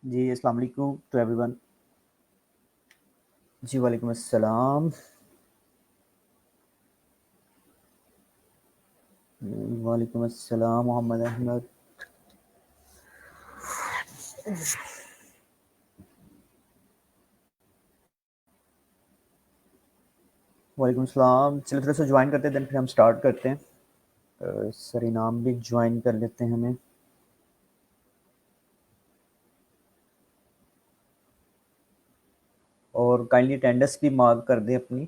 जी, अस्सलाम वालेकुम to everyone. जी, वालेकुम अस्सलाम। वालेकुम अस्सलाम मोहम्मद अहमद। वालेकुम अस्सलाम। चलो थोड़ा सा ज्वाइन करते हैं, देन फिर हम स्टार्ट करते हैं। सर इनाम भी ज्वाइन कर लेते हैं हमें। और काइंडली अटेंडेंस भी मार्क कर दें अपनी।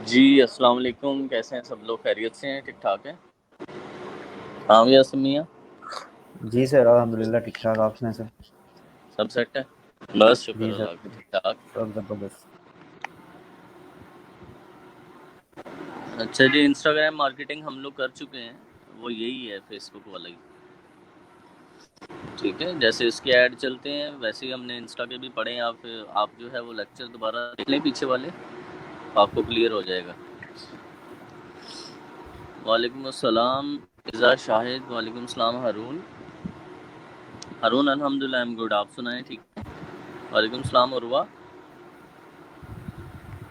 जी अस्सलाम वालेकुम, कैसे हैं सब लोग? खैरियत से हैं? ठीक ठाक हैं? हाँ भैया समिया, जी सर, अल्हम्दुलिल्लाह ठीक ठाक। आप सुनाएं सर? सब सेट है? बस शुक्र जी सर, अल्लाह का, ठीक ठाक। सब ज़बरदस्त। अच्छा जी, इंस्टाग्राम मार्केटिंग हम लोग कर चुके हैं, वो यही है फेसबुक वाला ही। ठीक है, जैसे इसके ऐड चलते हैं वैसे ही हमने इंस्टा के भी पढ़े हैं। आप जो है वो लेक्चर दोबारा देख लें पीछे वाले, आपको क्लियर हो जाएगा। वालेकुम अस्सलाम इज़ा शाहिद। वालेकुम अस्सलाम हारून। हारून अल्हम्दुलिल्लाह आई एम गुड, आप सुनाएं? ठीक है। वालेकुम अस्सलाम उर्वा।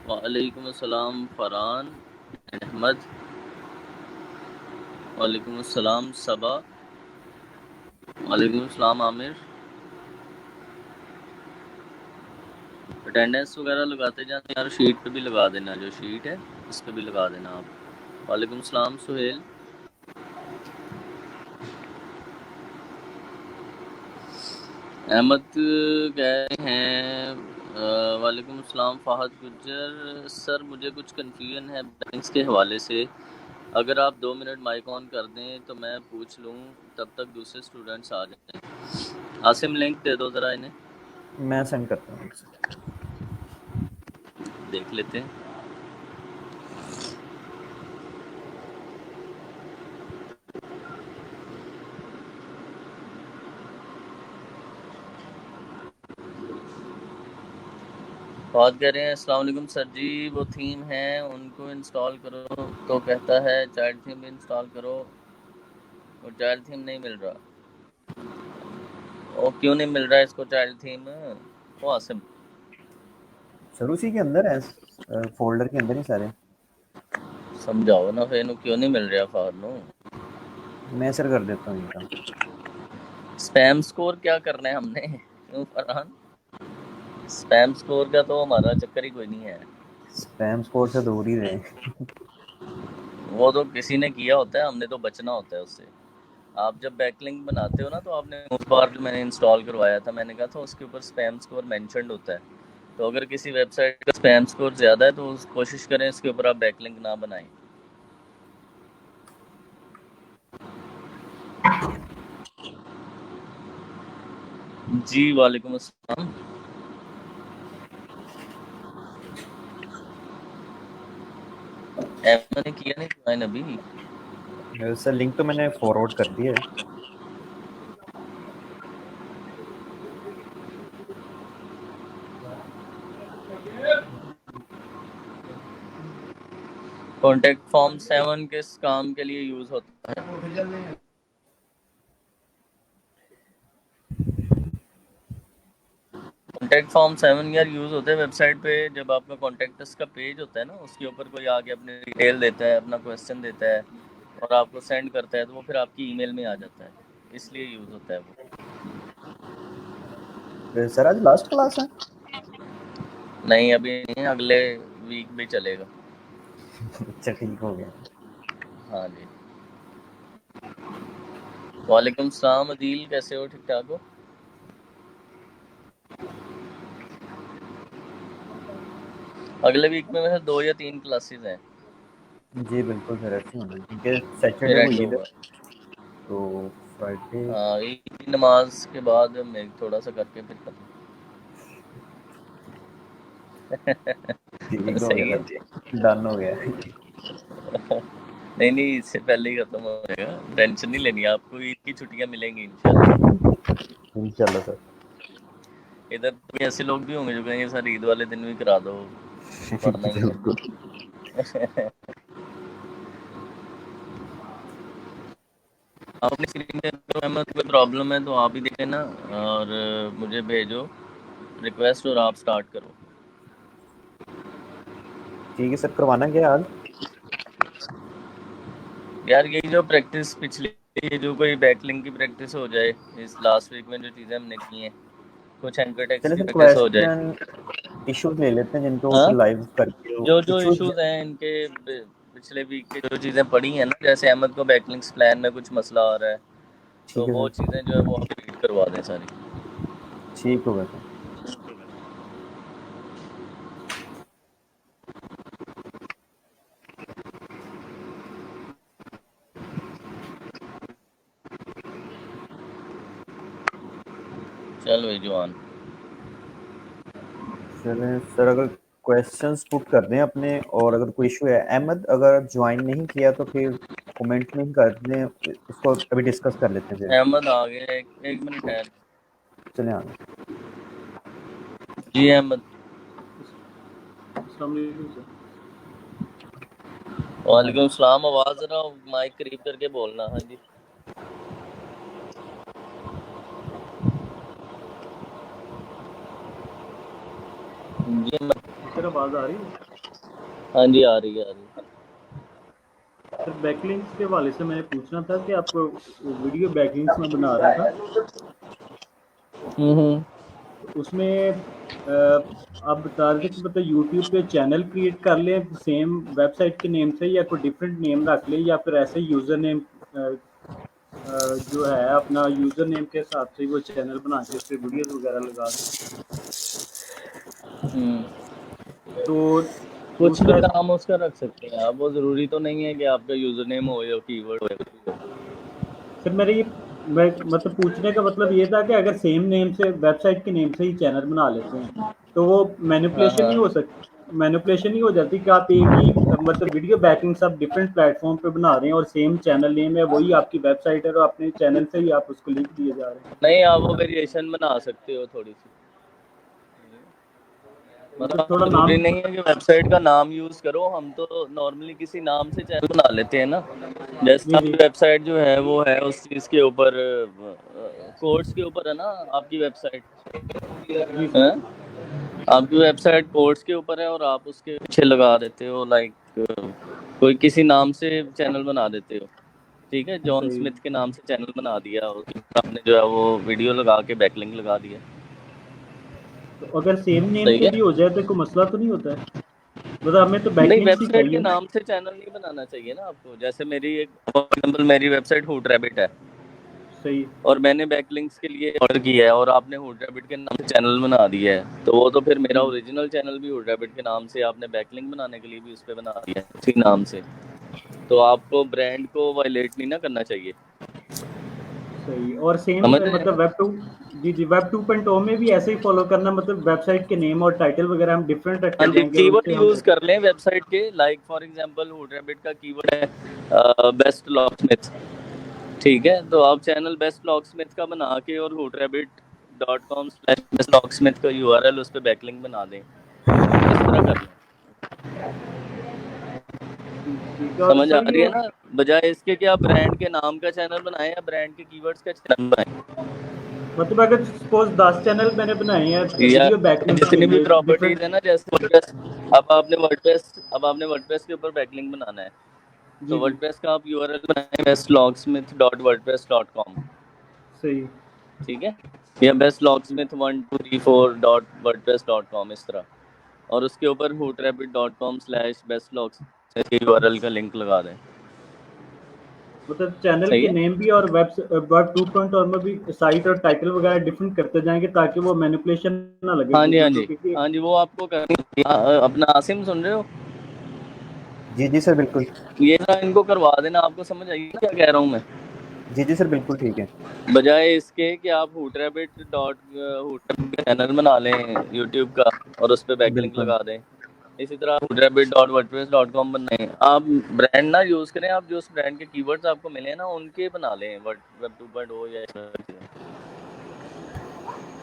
वालेकुम अस्सलाम फरहान अहमद। वालेकुम अस्सलाम सबा। वालेकुम अस्सलाम आमिर। अटेंडेंस वगैरह लगाते जाते यार, शीट पे भी लगा देना, जो शीट है इस पे भी लगा देना आप। वालेकुम अस्सलाम सुहेल। अहमद कह रहे हैं वालेकुम अस्सलाम फहद गुज्जर। सर मुझे कुछ कन्फ्यूजन है बैंक्स के हवाले से, अगर आप 2 मिनट माइक ऑन कर दें तो मैं पूछ लूँ, तब तक दूसरे स्टूडेंट्स आ जाएं। आसिम लिंक दे दो ज़रा इन्हें, मैं सेंड करता हूँ सर। देख लेते हैं। फहद कह रहे हैं अस्सलाम वालेकुम सर जी, वो थीम है उनको इंस्टॉल करो तो कहता है चाइल्ड थीम भी इंस्टॉल करो, और चाइल्ड थीम नहीं मिल रहा। और क्यों नहीं मिल रहा है इसको चाइल्ड थीम? वो आसिम सर उसी के अंदर है, फ़ोल्डर के अंदर ही सारे। समझाओ ना फिर, क्यों नहीं मिल रहा फहद नो? मैं सर कर देता हूँ ये काम। स्पैम स्कोर क्या करना है हमने? क्यों फरहान? स्पैम स्कोर का तो हमारा चक्कर ही कोई नहीं है। स्पैम स्कोर से दूर ही रहें। वो तो किसी ने किया होता है, हमने तो बचना होता है उससे। आप जब बैकलिंक बनाते हो ना, तो आपने उस बार जो मैंने इंस्टॉल करवाया था, मैंने कहा था उसके ऊपर स्पैम स्कोर मेंशन्ड होता है। तो अगर किसी वेबसाइट का स्पैम स्कोर ज़्यादा है तो कोशिश करें इसके ऊपर आप बैकलिंक ना बनाएं। जी वालेकुम अस्सलाम। एमन ने किया नहीं ज्वाइन अभी। सर लिंक तो मैंने फॉरवर्ड कर दिया है। कॉन्टैक्ट फॉर्म 7 किस काम के लिए यूज़ होता है? कॉन्टैक्ट फॉर्म 7 यार यूज़ होता है वेबसाइट पे, जब आपका कॉन्टैक्टस का पेज होता है ना, उसके ऊपर कोई आके अपने डिटेल देता है, अपना क्वेश्चन देता है और आपको सेंड करता है, तो वो फिर आपकी ईमेल में आ जाता है, इसलिए यूज़ होता है वो। सर आज लास्ट क्लास है? नहीं अभी नहीं, अगले वीक भी चलेगा। अच्छा ठीक हो गया। हाँ जी। वालेकुम सलाम अदील, कैसे हो? ठीक ठाक हो? अगले वीक में वैसे 2 या 3 क्लासेस हैं, जी बिल्कुल सर, ऐसे ही होना है क्योंकि सैटरडे फिर को एंड ईद है, होगा। तो फ्राइडे। हाँ, ईद की नमाज के बाद मैं थोड़ा सा करके फिर खत्म। ठीक हो गया सही है सर, जी। डन हो गया। नहीं नहीं, इससे पहले ही खत्म हो जाएगा, टेंशन नहीं लेनी, आपको ईद की छुट्टियां मिलेंगी इंशाल्लाह। इंशाल्लाह सर। इधर तो ऐसे लोग भी होंगे जो कहेंगे सर ईद वाले दिन भी करा दो, पढ़ना ही बिल्कुल। है। आप अपनी स्क्रीन में तो अहमद कोई प्रॉब्लम है तो आप ही देखें ना, और मुझे भेजो रिक्वेस्ट और आप स्टार्ट करो। ठीक है सर, करवाना क्या है आज? यार यही जो प्रैक्टिस पिछली, ये जो कोई बैकलिंक की प्रैक्टिस हो जाए, इस लास्ट वीक में जो चीज़ें हमने की हैं, कुछ एंकर टेक्स्ट चलिए की सर, प्रैक्टिस हो जाए। क्वेश्चन इश्यूज ले लेते हैं जिनको हाँ, फिर लाइव करके जो जो इश्यूज। इश्यूज हैं इनके पिछले वीक की जो चीज़ें पड़ी हैं ना, जैसे अहमद को बैकलिंक्स प्लान में कुछ मसला आ रहा है, तो ठीक है वो सर। चीज़ें जो है वो हम रीड करवा दें सारी। ठीक होगा सर। चल भाई जवान। चलें सर, अगर क्वेश्चंस पुट कर दें अपने, और अगर कोई इशू है, अहमद अगर ज्वाइन नहीं किया तो फिर कमेंट में ही कर दें, इसको अभी डिस्कस कर लेते हैं फिर। अहमद आ गया, एक मिनट ठहर। चलें आगे। जी अहमद। अस्सलाम वालेकुम सर। वालेकुम सलाम, आवाज़ ज़रा माइक करीब करके बोलना। हाँ जी। जी अहमद। सर आवाज़ आ रही है? हाँ जी, आ रही है, आ रही है। सर बैकलिंक्स के हवाले से मैंने पूछना था कि आपको वीडियो बैकलिंक्स में बना रहा था, तो उसमें आप बता रहे थे कि मतलब यूट्यूब पे चैनल क्रिएट कर लें सेम वेबसाइट के नेम से, या कोई डिफरेंट नेम रख लें, या फिर ऐसे यूज़र नेम जो है अपना यूज़र नेम के हिसाब से वो चैनल बना के उस पर वीडियोज़ वगैरह लगा दें। तो कुछ भी दूसरा नाम उसका रख सकते हैं आप, वो ज़रूरी तो नहीं है कि आपका यूज़र नेम हो या कीवर्ड हो। सर मैं मतलब पूछने का मतलब ये था कि अगर सेम नेम से वेबसाइट के नेम से ही चैनल बना लेते हैं तो वो हाँ मैनिपुलेशन हाँ। नहीं हो सकती, मैनिपुलेशन नहीं हो जाती कि आप एक ही मतलब वीडियो बैकिंग सब डिफरेंट प्लेटफॉर्म पे बना रहे हैं और सेम चैनल नेम है, वही आपकी वेबसाइट है और अपने चैनल से ही आप उसको लिंक दिए जा रहे हैं। नहीं, आप वो वेरिएशन बना सकते हो थोड़ी सी, मतलब थोड़ा जरूरी नाम। नहीं है कि वेबसाइट का नाम यूज करो, हम तो नॉर्मली किसी नाम से चैनल बना लेते हैं ना। जैसे जी जी। आपकी वेबसाइट जो है वो है उस चीज के ऊपर, कोर्स के ऊपर है ना आपकी वेबसाइट जी है। सर। आपकी वेबसाइट कोर्स के ऊपर है और आप उसके पीछे लगा देते हो लाइक कोई किसी नाम से चैनल बना देते हो, ठीक है, जॉन सही। स्मिथ के नाम से चैनल बना दिया और आपने जो है वो वीडियो लगा के बैकलिंक लगा दिया। तो अगर सेम नेम सही से है। भी हो जाए तो कोई मसला तो नहीं होता है? मतलब हमें तो नहीं, बैकलिंक्स ही वेबसाइट के चाहिए ना। नाम से चैनल नहीं बनाना चाहिए ना आपको। जैसे मेरी एक फॉर एग्जांपल मेरी वेबसाइट हुड रैबिट है सही। और मैंने बैकलिंक्स के लिए ऑर्डर किया है और आपने हुड रैबिट के नाम से चैनल बना दिया है, तो वो तो फिर मेरा जी ओरिजिनल चैनल भी हुड रैबिट के नाम से आपने बैकलिंक बनाने के लिए भी उस पर बना दिया है उसी नाम से, तो आपको ब्रांड को वायलेट नहीं ना करना चाहिए। सही। और सेम समझ रहे हैं मतलब ना? Web two. जी जी, वेब 2.0 में भी ऐसे ही फॉलो करना, मतलब वेबसाइट के नेम और टाइटल वगैरह हम डिफरेंट हाँ रखते जी, जाएंगे और कीवर्ड उससे हम। यूज कर लें वेबसाइट के, like for example hood rabbit का कीवर्ड है बेस्ट लॉकस्मिथ, ठीक है, तो आप चैनल बेस्ट लॉकस्मिथ का बना के और hudrabbit.com/bestlocksmith का यूआरएल उस पर बैकलिंक बना दें, इस तरह कर लें। ठीक है। और समझ आ सर रही ये है ना? बजाय इसके कि आप ब्रांड के नाम का चैनल बनाएं या ब्रांड के कीवर्ड्स का चैनल बनाएं, मतलब अगर सपोज 10 चैनल मैंने बनाए हैं या वीडियो बैकलिंक्स के जितनी भी लिए प्रॉपर्टीज डिफरेंट। है ना, जैसे वर्डप्रेस, अब आपने वर्डप्रेस के ऊपर बैकलिंक बनाना है, तो जी जी। वर्डप्रेस का आप यूआरएल बनाएं bestlocksmith.wordpress.com, सही। ठीक है, या bestlocksmith1234.wordpress.com, इस तरह, और उसके ऊपर hootrabbit.com/bestlocks के यूआरएल का लिंक लगा दें। मतलब चैनल सही के है। नेम भी और वेब 2.0 में भी साइट और टाइटल वगैरह डिफरेंट करते जाएंगे ताकि वो मैनिपुलेशन ना लगे हाँ जी, हाँ गूगल को, जी, क्योंकि। हाँ जी, वो आपको करनी होती है। अपना आसिम सुन रहे हो? जी जी सर, बिल्कुल। ये ना इनको करवा देना, आपको समझ आएगी क्या कह रहा हूँ मैं? जी जी सर, बिल्कुल ठीक है। बजाय इसके कि आप hootrabbit का चैनल बना लें यूट्यूब का और उस पर बैकलिंक बिल्कुल। लगा दें, इसी तरह rabbit.wordpress.com बनाएं। आप ब्रांड ना यूज करें, आप जो उस ब्रांड के कीवर्ड्स आपको मिले ना उनके बना लें वेब 2.0 या इस तरह की।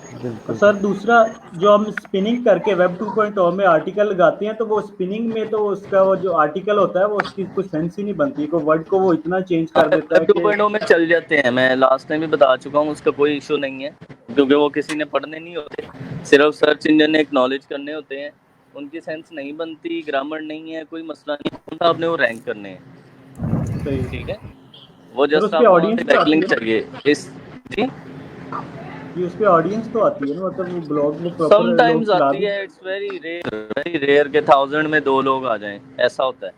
और बिल्कुल सर दूसरा, जो हम स्पिनिंग करके वेब 2.0 में आर्टिकल लगाते हैं, तो वो स्पिनिंग में तो उसका वो जो आर्टिकल होता है वो उसकी कोई सेंस ही नहीं बनती, को वर्ड को वो इतना चेंज कर देता है वेब कि 2.0 में चल जाते हैं, मैं लास्ट टाइम भी बता चुका हूँ, उसका कोई इशू नहीं है, क्योंकि वो किसी ने पढ़ने नहीं होते, सिर्फ सर्च इंजन ने एक्नॉलेज करने होते हैं। उनकी सेंस नहीं बनती, ग्रामर नहीं है, कोई मसला नहीं है, आपने वो रैंक करने हैं। सही। ठीक है, वो सर उस जस्ट पे आपको वहाँ ऑडियंस से तो आती बैकलिंक है ना, चाहिए इस। जी, जी उस पे ऑडियंस तो आती है ना, मतलब वो ब्लॉग वो प्रॉपर लोग समटाइम्स चला आती भी। है, इट्स वेरी रेयर के 1000 में 2 लोग आ जाएं, ऐसा होता है।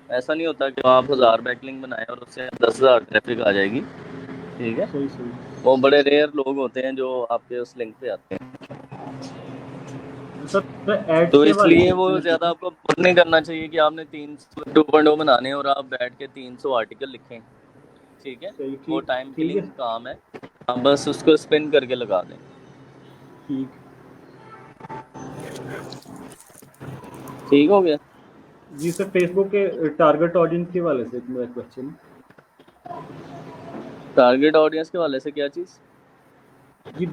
ऐसा नहीं होता कि आप 1000 बैकलिंक बनाए और उससे 10,000 ट्रैफिक आ जाएगी। ठीक है, सही सही। वो बड़े रेयर लोग होते हैं जो आपके उस लिंक पे आते हैं। सर एड्स तो के हवाले इसलिए से वो मैं ज़्यादा पूछूं। आपको पुश नहीं करना चाहिए कि आपने 2.0 बनाने और आप बैठ के 300 आर्टिकल लिखें। ठीक है, सही, वो ठीक टाइम ठीक है। किलिंग काम है, आप बस उसको स्पिन करके लगा दें। ठीक। ठीक हो गया। जी सर, फेसबुक के टारगेट ऑडियंस के हवाले से एक मेरा क्वेश्चन। टारगेट ऑडियंस के वाले से क्या चीज़? जी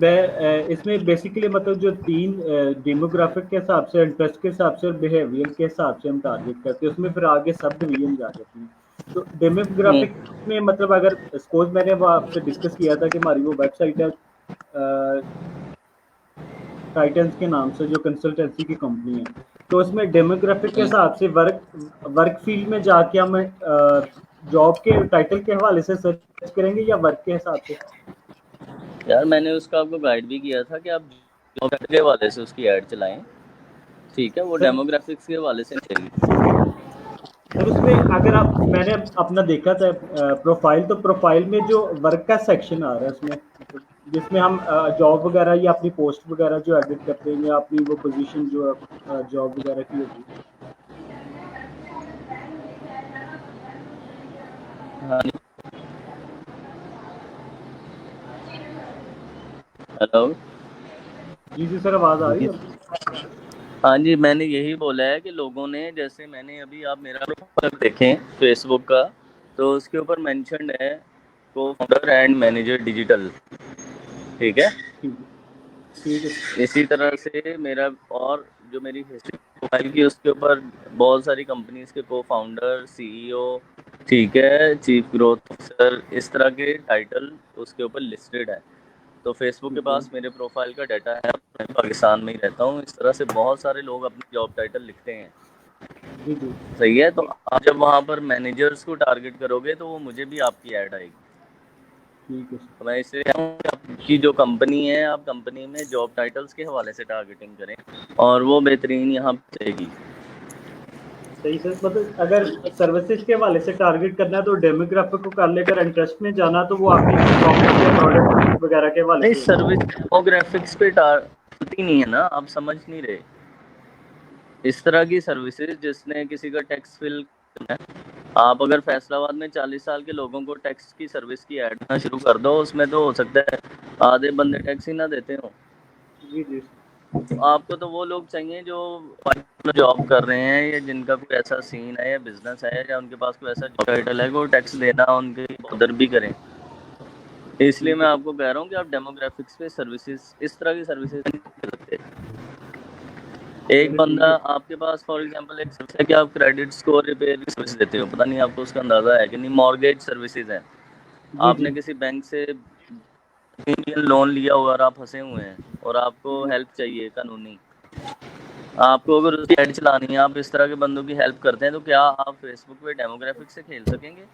इसमें बेसिकली मतलब जो तीन डेमोग्राफिक के हिसाब से, इंटरेस्ट के हिसाब से और बिहेवियर के हिसाब से हम टारगेट करते हैं, उसमें फिर आगे सब डिवीजन आ जाती हैं। तो डेमोग्राफिक में मतलब अगर सपोज मैंने वो आपसे डिस्कस किया था कि हमारी वो वेबसाइट है टाइटन्स के नाम से, जो कंसल्टेंसी की कंपनी है, तो उसमें डेमोग्राफिक के हिसाब से वर्क फील्ड में जाके हम जॉब के टाइटल के हवाले से सर्च करेंगे या वर्क के हिसाब से। यार मैंने उसका आपको गाइड भी किया था कि आप जॉब के हवाले से उसकी ऐड चलाएं। ठीक है, वो सर डेमोग्राफिक्स के हवाले से नहीं चलेगी। सर उसमें अगर आप, मैंने अपना देखा था प्रोफाइल, तो प्रोफाइल में जो वर्क का सेक्शन आ रहा है उसमें, मतलब जिसमें हम जॉब वगैरह या अपनी पोस्ट वगैरह जो एडिट करते हैं या अपनी वो पोजीशन जो जॉब वगैरह की होगी। हाँ, हेलो। जी जी सर, आवाज़ आ रही देखिए है आपको? हाँ जी, मैंने यही बोला है कि लोगों ने, जैसे मैंने अभी, आप मेरा प्रोफाइल देखें फेसबुक का, तो उसके ऊपर मेंशन्ड है को फाउंडर एंड मैनेजर डिजिटल। ठीक है, ठीक है। ठीक है। इसी तरह से मेरा, और जो मेरी हिस्ट्री प्रोफाइल की उसके ऊपर बहुत सारी कंपनीज के को फाउंडर, सीईओ, ठीक है, चीफ ग्रोथ ऑफिसर, इस तरह के टाइटल उसके ऊपर लिस्टेड है। तो फेसबुक के ठीक है। पास मेरे प्रोफाइल का डाटा है, मैं पाकिस्तान में ही रहता हूँ, इस तरह से बहुत सारे लोग अपनी जॉब टाइटल लिखते हैं। जी जी। सही है, तो आप जब वहाँ पर मैनेजर्स को टारगेट करोगे तो वो मुझे भी आपकी ऐड आएगी। ठीक है सर। तो मैं इसलिए कहूँ कि आपकी जो कंपनी है, आप कंपनी में जॉब टाइटल्स के हवाले से टारगेटिंग करें और वो बेहतरीन यहाँ पे रहेगी। सही सर, मतलब अगर सर्विसेज के हवाले से टारगेट करना है तो डेमोग्राफिक को कर ले, अगर इंटरेस्ट में जाना तो वो आपकी प्रॉपर्टी या प्रोडक्ट वगैरह के हवाले नहीं, से होगा। सर्विस डेमोग्राफिक्स पे टारगेट नहीं है ना, आप समझ नहीं रहे। इस तरह की सर्विसेज जिसने किसी का टैक्स फिल करना है, आप अगर फैसलाबाद में 40 साल के लोगों को टैक्स की सर्विस की ऐड करना शुरू कर दो, उसमें तो हो सकता है आधे बंदे टैक्स ही ना देते हो। जी जी। तो आपको तो वो लोग चाहिए जो जॉब कर रहे हैं या जिनका कोई ऐसा सीन है या बिजनेस है या उनके पास कोई ऐसा जॉब टाइटल है कि वो टैक्स देना उनके उधर भी करें। इसलिए ठीक मैं है आपको कह रहा हूँ कि आप डेमोग्राफिक्स पे सर्विसेज, इस तरह की सर्विसेज नहीं दे सकते। एक चले बंदा ठीक है। आपके पास फॉर एग्जांपल एक सर्विस है कि आप क्रेडिट स्कोर रिपेयर की सर्विस देते हो, पता नहीं आपको उसका अंदाजा है कि नहीं। मॉर्गेज सर्विसेज है, जी जी। आपने किसी बैंक से इंडियन लोन लिया हुआ और आप फंसे हुए हैं और आपको जी हेल्प चाहिए कानूनी, आपको अगर उसकी ऐड चलानी है, आप इस तरह के बंदों की हेल्प करते हैं, तो क्या आप फेसबुक पे डेमोग्राफिक से खेल सकेंगे?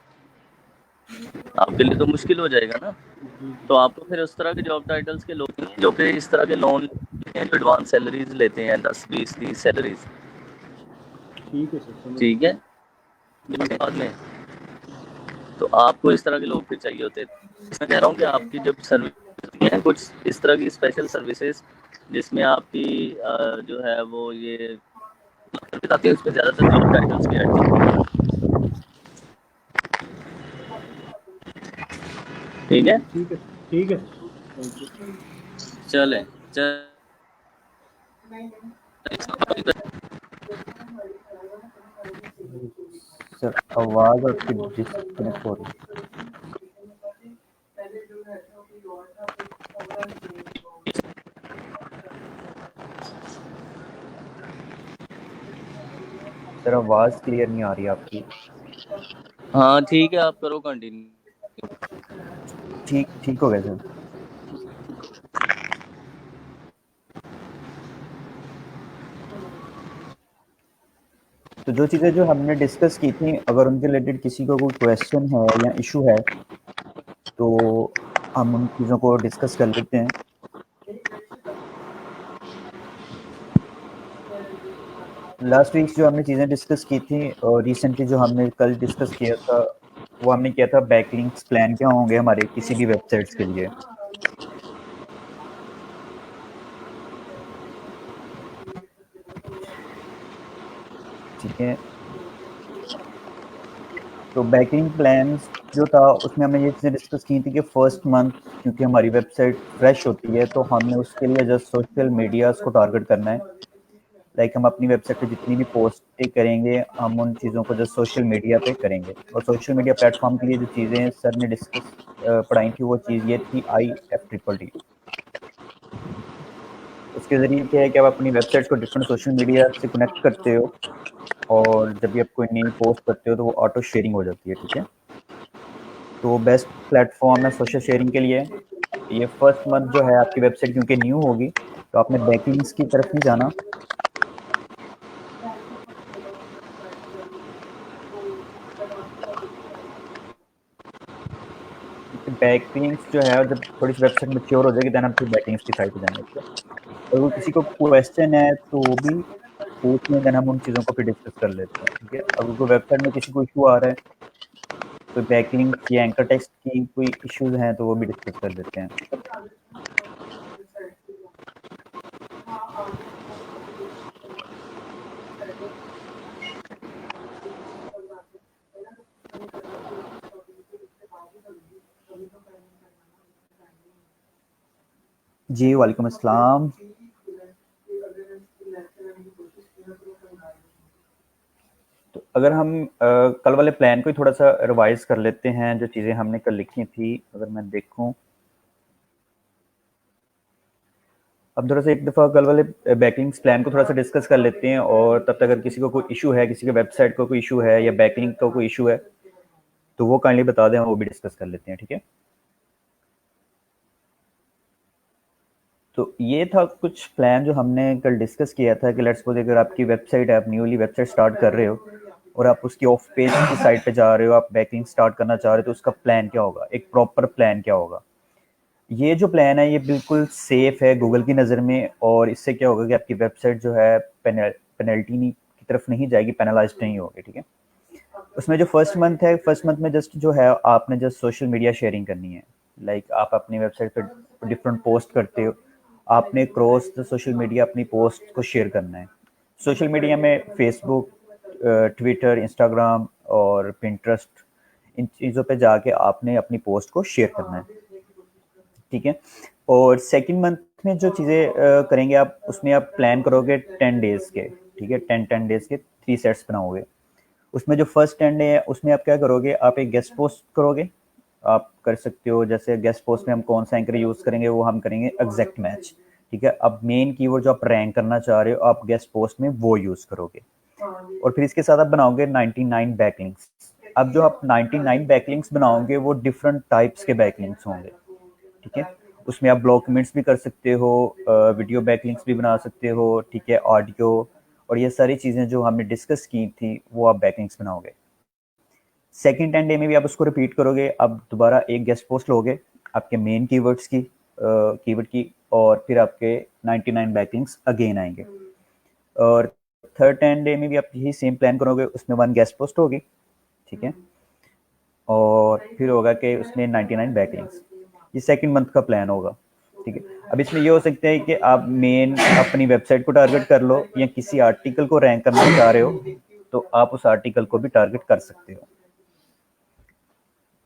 आपके लिए तो मुश्किल हो जाएगा ना। जी। तो आपको फिर उस तरह के जॉब टाइटल्स के लोग चाहिए जो कि इस तरह के लोन लेते हैं, जो एडवांस सैलरीज लेते हैं, 10, 20, 30 सैलरीज। ठीक है सर, समझ ठीक है, जी। बाद में तो आपको इस तरह के लोग फिर चाहिए होते हैं। मैं कह रहा हूँ कि आपकी जब सर्विस है कुछ इस तरह की स्पेशल सर्विसेज जिसमें आपकी जो है वो ये सर्विस आती है, उसमें ज़्यादातर जॉब टाइटल्स की ऐड चाहिए। ठीक है, ठीक है। ठीक है। Thank you. चले चल। सर आवाज़ आपकी डिस्कनेक्ट हो रही है। सर आवाज़ क्लियर नहीं आ रही आपकी। हाँ ठीक है, आप करो कंटिन्यू। ठीक ठीक हो गया सर। तो जो चीज़ें जो हमने डिस्कस की थी, अगर उनके रिलेटेड किसी को कोई क्वेश्चन है या इशू है तो हम उन चीज़ों को डिस्कस कर लेते हैं। लास्ट वीक जो हमने चीज़ें डिस्कस की थी और रिसेंटली जो हमने कल डिस्कस किया था, वो हमने किया था बैकलिंक्स प्लान क्या होंगे हमारे किसी भी वेबसाइट्स के लिए। ठीक है, तो बैकलिंक प्लान्स जो था उसमें हमने ये चीज़ें डिस्कस की थी कि फर्स्ट मंथ क्योंकि हमारी वेबसाइट फ्रेश होती है तो हमने उसके लिए जस्ट सोशल मीडियाज़ को टारगेट करना है। लाइक हम अपनी वेबसाइट पे जितनी भी पोस्टें करेंगे हम उन चीज़ों को जस्ट सोशल मीडिया पे करेंगे। और सोशल मीडिया प्लेटफॉर्म के लिए जो चीज़ें सर ने डिस्कस पढ़ाई थी वो चीज़ ये थी IFTTT। उसके ज़रिए क्या है कि आप अपनी वेबसाइट को डिफरेंट सोशल मीडिया से कनेक्ट करते हो और जब भी आप कोई नई पोस्ट करते हो तो वो ऑटो शेयरिंग हो जाती है। ठीक है, तो बेस्ट प्लेटफॉर्म है सोशल शेयरिंग के लिए। ये फर्स्ट मंथ जो है आपकी वेबसाइट क्योंकि न्यू होगी तो आपने बैकलिंक्स की तरफ नहीं जाना। बैकलिंक्स जो है जब थोड़ी सी वेबसाइट मैच्योर हो जाएगी देन हम फिर बैकलिंक्स की साइड पे जाएंगे। ठीक है, अगर किसी को क्वेश्चन है तो वो भी पूछ लें, देन हम उन चीज़ों को फिर डिस्कस कर लेते हैं। ठीक है, अगर कोई वेबसाइट में किसी को इशू आ रहा है, कोई बैकलिंक या एंकर टेक्स्ट की कोई इश्यूज हैं तो वो भी डिस्कस कर लेते हैं। जी वालेकुम अस्सलाम। तो अगर हम कल वाले प्लान को ही थोड़ा सा रिवाइज कर लेते हैं, जो चीज़ें हमने कल लिखी थी अगर मैं देखूं। अब थोड़ा सा एक दफ़ा कल वाले बैकलिंक्स प्लान को थोड़ा सा डिस्कस कर लेते हैं और तब तक अगर किसी को कोई इशू है, किसी के वेबसाइट को कोई इशू है या बैकलिंक का कोई इशू है तो वो काइंडली बता दें, वो भी डिस्कस कर लेते हैं। ठीक है, तो ये था कुछ प्लान जो हमने कल डिस्कस किया था कि लेट्स सपोज अगर आपकी वेबसाइट है, आप न्यूली वेबसाइट स्टार्ट कर रहे हो और आप उसकी ऑफ पेज की साइट पे जा रहे हो, आप बैकलिंक स्टार्ट करना चाह रहे हो तो उसका प्लान क्या होगा, एक प्रॉपर प्लान क्या होगा। ये जो प्लान है ये बिल्कुल सेफ है गूगल की नज़र में और इससे क्या होगा कि आपकी वेबसाइट जो है पेनल्टी की तरफ नहीं जाएगी, पेनलाइज नहीं होगी। ठीक है, उसमें जो फर्स्ट मंथ है, फर्स्ट मंथ में जस्ट जो है आपने जस्ट सोशल मीडिया शेयरिंग करनी है। लाइक आप अपनी वेबसाइट पर डिफरेंट पोस्ट करते हो, आपने क्रॉस द सोशल मीडिया अपनी पोस्ट को शेयर करना है। सोशल मीडिया में फेसबुक, ट्विटर, इंस्टाग्राम और पिंटरेस्ट, इन चीज़ों पे जाके आपने अपनी पोस्ट को शेयर करना है। ठीक है, और सेकंड मंथ में जो चीज़ें करेंगे आप, उसमें आप प्लान करोगे 10 डेज़ के। ठीक है, 10 डेज़ के 3 सेट्स बनाओगे। उसमें जो फर्स्ट 10 डे है उसमें आप क्या करोगे, आप एक गेस्ट पोस्ट करोगे। आप कर सकते हो जैसे गेस्ट पोस्ट में हम कौन सा एंकर यूज़ करेंगे, वो हम करेंगे एग्जैक्ट मैच। ठीक है, अब मेन कीवर्ड जो आप रैंक करना चाह रहे हो आप गेस्ट पोस्ट में वो यूज़ करोगे और फिर इसके साथ आप बनाओगे 99 बैकलिंक्स। अब जो आप 99 बैकलिंक्स बनाओगे वो डिफरेंट टाइप्स के बैकलिंक्स होंगे। ठीक है, उसमें आप ब्लॉग कमेंट्स भी कर सकते हो, वीडियो बैकलिंक्स भी बना सकते हो। ठीक है, ऑडियो और ये सारी चीज़ें जो हमने डिस्कस की थी वो आप बैकलिंक्स बनाओगे। सेकंड 10 डे में भी आप उसको रिपीट करोगे। अब दोबारा एक गेस्ट पोस्ट लोगे आपके मेन कीवर्ड्स की, कीवर्ड की, और फिर आपके 99 बैकलिंक्स अगेन आएंगे। और थर्ड 10 डे में भी आप यही सेम प्लान करोगे, उसमें 1 गेस्ट पोस्ट होगी। ठीक है, और फिर होगा कि उसमें 99 बैकलिंक्स। ये सेकंड मंथ का प्लान होगा। ठीक है, अब इसमें ये हो सकता है कि आप मेन अपनी वेबसाइट को टारगेट कर लो या किसी आर्टिकल को रैंक करना चाह रहे हो तो आप उस आर्टिकल को भी टारगेट कर सकते हो।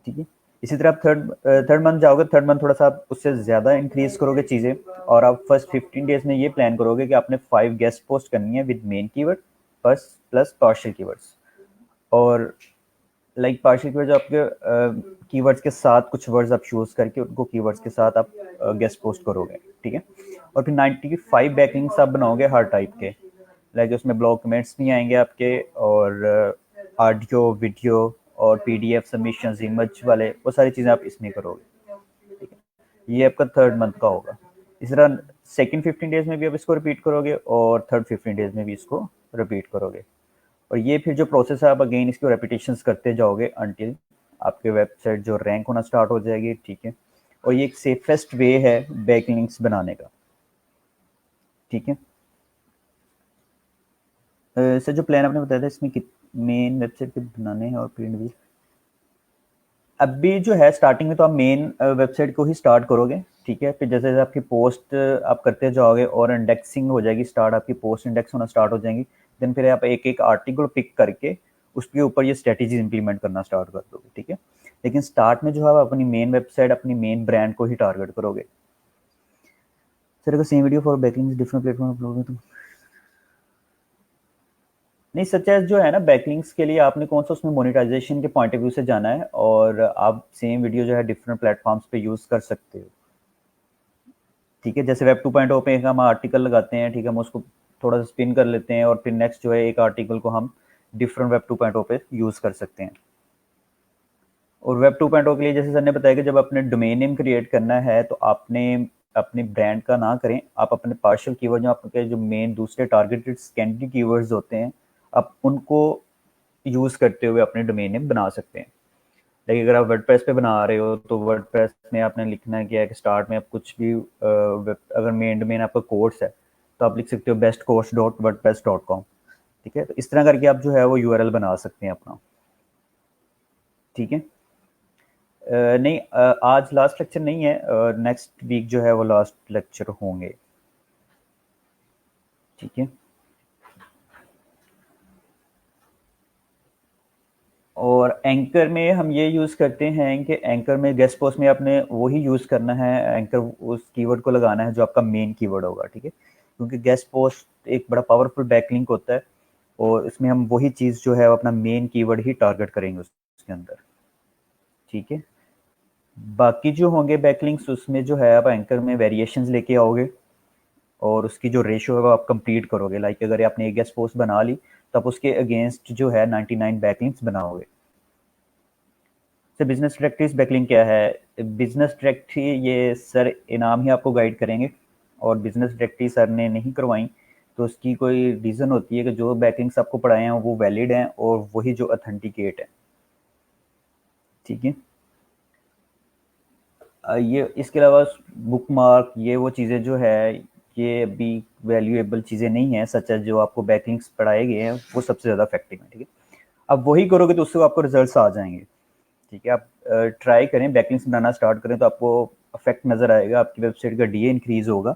ठीक है, इसी तरह आप थर्ड मंथ जाओगे, थर्ड मंथ थोड़ा सा आप उससे ज़्यादा इंक्रीज करोगे चीज़ें और आप फर्स्ट 15 डेज में ये प्लान करोगे कि आपने 5 गेस्ट पोस्ट करनी है with main keyword plus partial keywords. और लाइक पार्शियल कीवर्ड्स आपके कीवर्ड्स के साथ कुछ वर्ड्स आप चूज करके उनको कीवर्ड्स के साथ आप गेस्ट पोस्ट करोगे, ठीक है। और फिर 95 बैकलिंक्स आप बनाओगे हर टाइप के, लाइक उसमें ब्लॉग कमेंट्स भी आएंगे आपके, और ऑडियो वीडियो और पीडीएफ सबमिशंस इमेज वाले वो सारी चीज़ें आप इसमें करोगे, ठीक है। ये आपका 3rd मंथ का होगा। इस तरह सेकंड 15 डेज में भी आप इसको रिपीट करोगे और 3rd 15 डेज में भी इसको रिपीट करोगे। और ये फिर जो प्रोसेस है आप अगेन इसको रेपिटेशंस करते जाओगे अंटिल आपके वेबसाइट जो रैंक होना स्टार्ट हो जाएगी, ठीक है। और ये एक सेफेस्ट वे है बैकलिंक्स बनाने का, ठीक है। सर जो प्लान आपने बताया था इसमें मेन वेबसाइट पे बनाने हैं और प्रिंट भी अभी जो है स्टार्टिंग में तो आप मेन वेबसाइट को ही स्टार्ट करोगे, ठीक है। फिर जैसे जैसे आपकी पोस्ट आप करते जाओगे और इंडेक्सिंग हो जाएगी स्टार्ट, आपकी पोस्ट इंडेक्स होना स्टार्ट हो जाएंगी, देन फिर आप एक एक आर्टिकल पिक करके उसके ऊपर ये स्ट्रेटेजी इंप्लीमेंट करना स्टार्ट कर दोगे, ठीक है। लेकिन स्टार्ट में जो है आप अपनी मेन वेबसाइट अपनी मेन ब्रांड को ही टारगेट करोगे। सर अगर same video for backlinks different platform upload तो नहीं, सच एज जो है ना बैकलिंक्स के लिए आपने कौन सा उसमें मोनेटाइजेशन के पॉइंट ऑफ व्यू से जाना है, और आप सेम वीडियो जो है डिफरेंट प्लेटफॉर्म्स पे यूज कर सकते हो, ठीक है। जैसे वेब 2.0 पे हम आर्टिकल लगाते हैं, ठीक है, हम उसको थोड़ा सा स्पिन कर लेते हैं और फिर नेक्स्ट जो है एक आर्टिकल को हम डिफरेंट वेब 2.0 पे यूज कर सकते हैं। और वेब 2.0 के लिए जैसे सर ने बताया कि जब आपने डोमेन नेम क्रिएट करना है तो आपने अपने ब्रांड का ना करें, आप अपने पार्शियल कीवर्ड जो आपके जो मेन दूसरे टारगेटेड सेकेंडरी कीवर्ड्स होते हैं आप उनको यूज करते हुए अपने डोमेन नेम बना सकते हैं। लाइक अगर आप वर्डप्रेस पे बना रहे हो तो वर्डप्रेस में आपने लिखना है क्या है कि स्टार्ट में आप कुछ भी अगर मेन डोमेन आपका कोर्स है तो आप लिख सकते हो bestcourse.wordpress.com, ठीक है। तो इस तरह करके आप जो है वो यूआरएल बना सकते हैं अपना, ठीक है। नहीं आज लास्ट लेक्चर नहीं है, नेक्स्ट वीक जो है वो लास्ट लेक्चर होंगे, ठीक है। और एंकर में हम ये यूज़ करते हैं कि एंकर में गेस्ट पोस्ट में आपने वही यूज़ करना है, एंकर उस कीवर्ड को लगाना है जो आपका मेन कीवर्ड होगा, ठीक है। क्योंकि गेस्ट पोस्ट एक बड़ा पावरफुल बैकलिंक होता है और इसमें हम वही चीज़ जो है अपना मेन कीवर्ड ही टारगेट करेंगे उसके अंदर, ठीक है। बाकी जो होंगे बैकलिंक्स उसमें जो है आप एंकर में वेरिएशंस लेके आओगे और उसकी जो रेशियो है वो आप कंप्लीट करोगे। लाइक अगर आपने एक गेस्ट पोस्ट बना ली तो आप उसके अगेंस्ट जो है 99 बैकलिंक्स बनाओगे। सर बिजनेस डायरेक्टरीज बैकलिंक क्या है? बिजनेस डायरेक्टरी ये सर इनाम ही आपको गाइड करेंगे और बिजनेस डायरेक्टरी सर ने नहीं करवाई तो उसकी कोई रीज़न होती है कि जो बैकलिंक्स आपको पढ़ाए हैं वो वैलिड हैं और वही जो ऑथेंटिकेट है, ठीक है। ये इसके अलावा बुक मार्क ये वो चीज़ें जो है ये अभी वैल्यूएबल चीज़ें नहीं हैं, सच है जो आपको बैकलिंक्स पढ़ाए गए हैं वो सबसे ज़्यादा इफेक्टिव है, ठीक है। अब वही करोगे तो उससे आपको रिजल्ट्स आ जाएंगे, ठीक है। आप ट्राई करें बैकलिंक्स बनाना स्टार्ट करें तो आपको इफेक्ट नज़र आएगा, आपकी वेबसाइट का डीए इंक्रीज होगा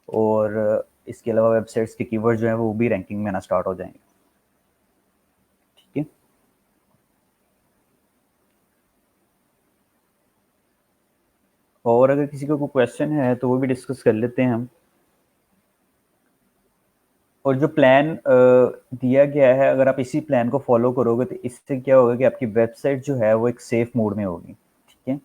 और इसके अलावा वेबसाइट्स के कीवर्ड जो है वो भी रैंकिंग में आना स्टार्ट हो जाएंगे, ठीक है। और अगर किसी को कोई क्वेश्चन है तो वो भी डिस्कस कर लेते हैं हम। और जो प्लान दिया गया है अगर आप इसी प्लान को फॉलो करोगे तो इससे क्या होगा कि आपकी वेबसाइट जो है वो एक सेफ मोड में होगी, ठीक है।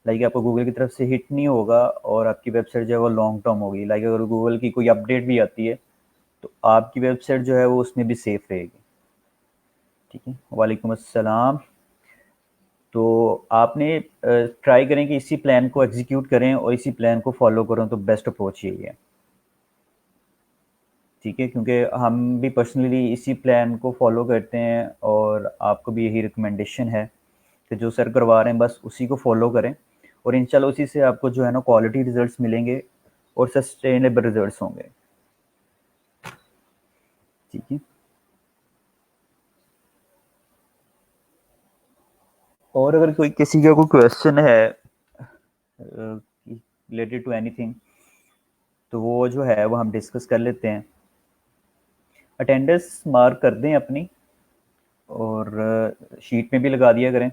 लाइक आपको गूगल की तरफ से हिट नहीं होगा और आपकी वेबसाइट जो है वो लॉन्ग टर्म होगी। लाइक अगर गूगल की कोई अपडेट भी आती है तो आपकी वेबसाइट जो है वो उसमें भी सेफ रहेगी, ठीक है। वालेकुम अस्सलाम। तो आपने ट्राई करें कि इसी प्लान को एग्जीक्यूट करें और इसी प्लान को फॉलो करें तो बेस्ट अप्रोच यही है, ठीक है। क्योंकि हम भी पर्सनली इसी प्लान को फॉलो करते हैं और आपको भी यही रिकमेंडेशन है कि जो सर करवा रहे हैं बस उसी को फॉलो करें और इंशाल्लाह उसी से आपको जो है ना क्वालिटी रिजल्ट्स मिलेंगे और सस्टेनेबल रिजल्ट्स होंगे, ठीक है। और अगर कोई किसी का कोई क्वेश्चन है रिलेटेड टू एनीथिंग तो वो जो है वो हम डिस्कस कर लेते हैं। अटेंडेंस मार्क कर दें अपनी और शीट में भी लगा दिया करें।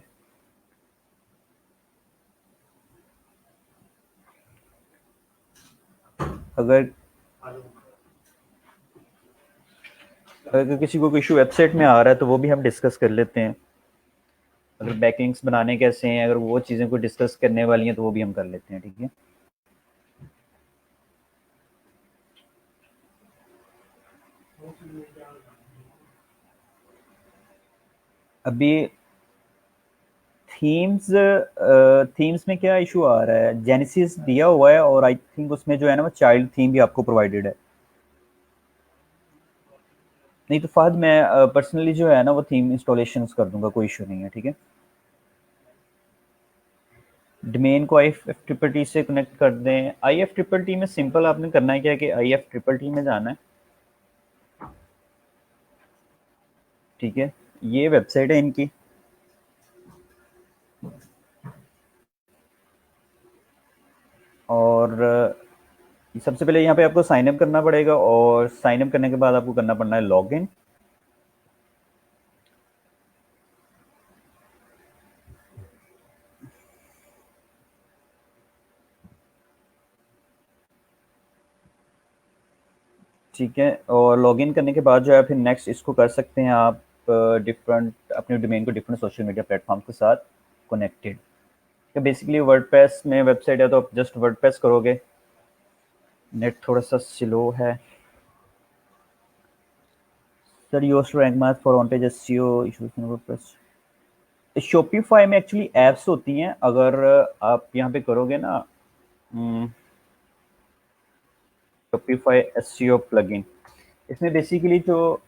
अगर अगर किसी को कोई इशू वेबसाइट में आ रहा है तो वो भी हम डिस्कस कर लेते हैं। अगर बैकलिंक्स बनाने कैसे हैं, अगर वो चीज़ें को डिस्कस करने वाली हैं तो वो भी हम कर लेते हैं, ठीक है। अभी थीम्स में क्या इशू आ रहा है, जेनेसिस दिया हुआ है और आई थिंक उसमें जो है ना वो चाइल्ड थीम भी आपको प्रोवाइडेड है। नहीं तो फहद मैं पर्सनली जो है ना वो थीम इंस्टॉलेशन कर दूंगा, कोई इशू नहीं है, ठीक है। डोमेन को IF-SST से कनेक्ट कर दें। IF-SST में सिंपल आपने करना है क्या कि IF-SST में जाना है, ठीक है। ये वेबसाइट है इनकी, और सबसे पहले यहाँ पे आपको साइन अप करना पड़ेगा और साइन अप करने के बाद आपको करना पड़ना है लॉगिन। ठीक है, और लॉगिन करने के बाद जो है फिर नेक्स्ट इसको कर सकते हैं आप डिफरेंट अपने डोमेन को डिफरेंट सोशल मीडिया प्लेटफॉर्म के साथ कनेक्टेड। तो बेसिकली वर्डप्रेस में वेबसाइट है तो आप जस्ट वर्डप्रेस करोगे। नेट थोड़ा सा स्लो है sir. Used to Rank Math for on page SEO issues in WordPress. Shopify में एक्चुअली एप्स होती हैं, अगर आप यहाँ पे करोगे ना शॉपिफाई एसईओ प्लगइन, इसमें बेसिकली जो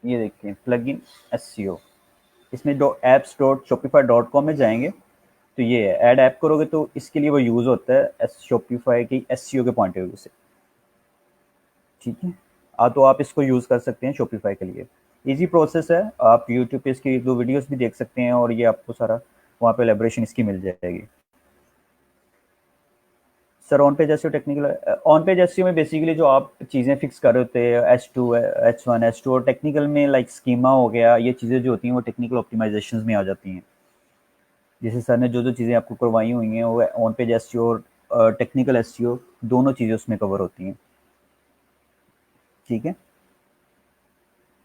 ये देखिए प्लगइन एसईओ, इसमें जो apps.shopify.com में जाएंगे तो ये है, ऐड ऐप करोगे तो इसके लिए वो यूज़ होता है शॉपिफाई की एसईओ के पॉइंट ऑफ व्यू से, ठीक है। तो आप इसको यूज़ कर सकते हैं शॉपिफाई के लिए। इजी प्रोसेस है, आप यूट्यूब पे इसकी 2 वीडियोस भी देख सकते हैं और ये आपको सारा वहाँ पे एलेबोरेशन इसकी मिल जाएगी। Sir on page SEO technical, on page SEO में बेसिकली जो आप चीज़ें फिक्स कर रहे होते हैं H2 H1 H2, और टेक्निकल में लाइक स्कीमा हो गया, ये चीज़ें जो होती हैं वो टेक्निकल ऑप्टिमाइजेशन में आ जाती हैं। जैसे सर ने जो जो चीज़ें आपको करवाई हुई हैं वो ऑन पेज एसईओ और टेक्निकल एसईओ दोनों चीज़ें उसमें कवर होती हैं, ठीक है।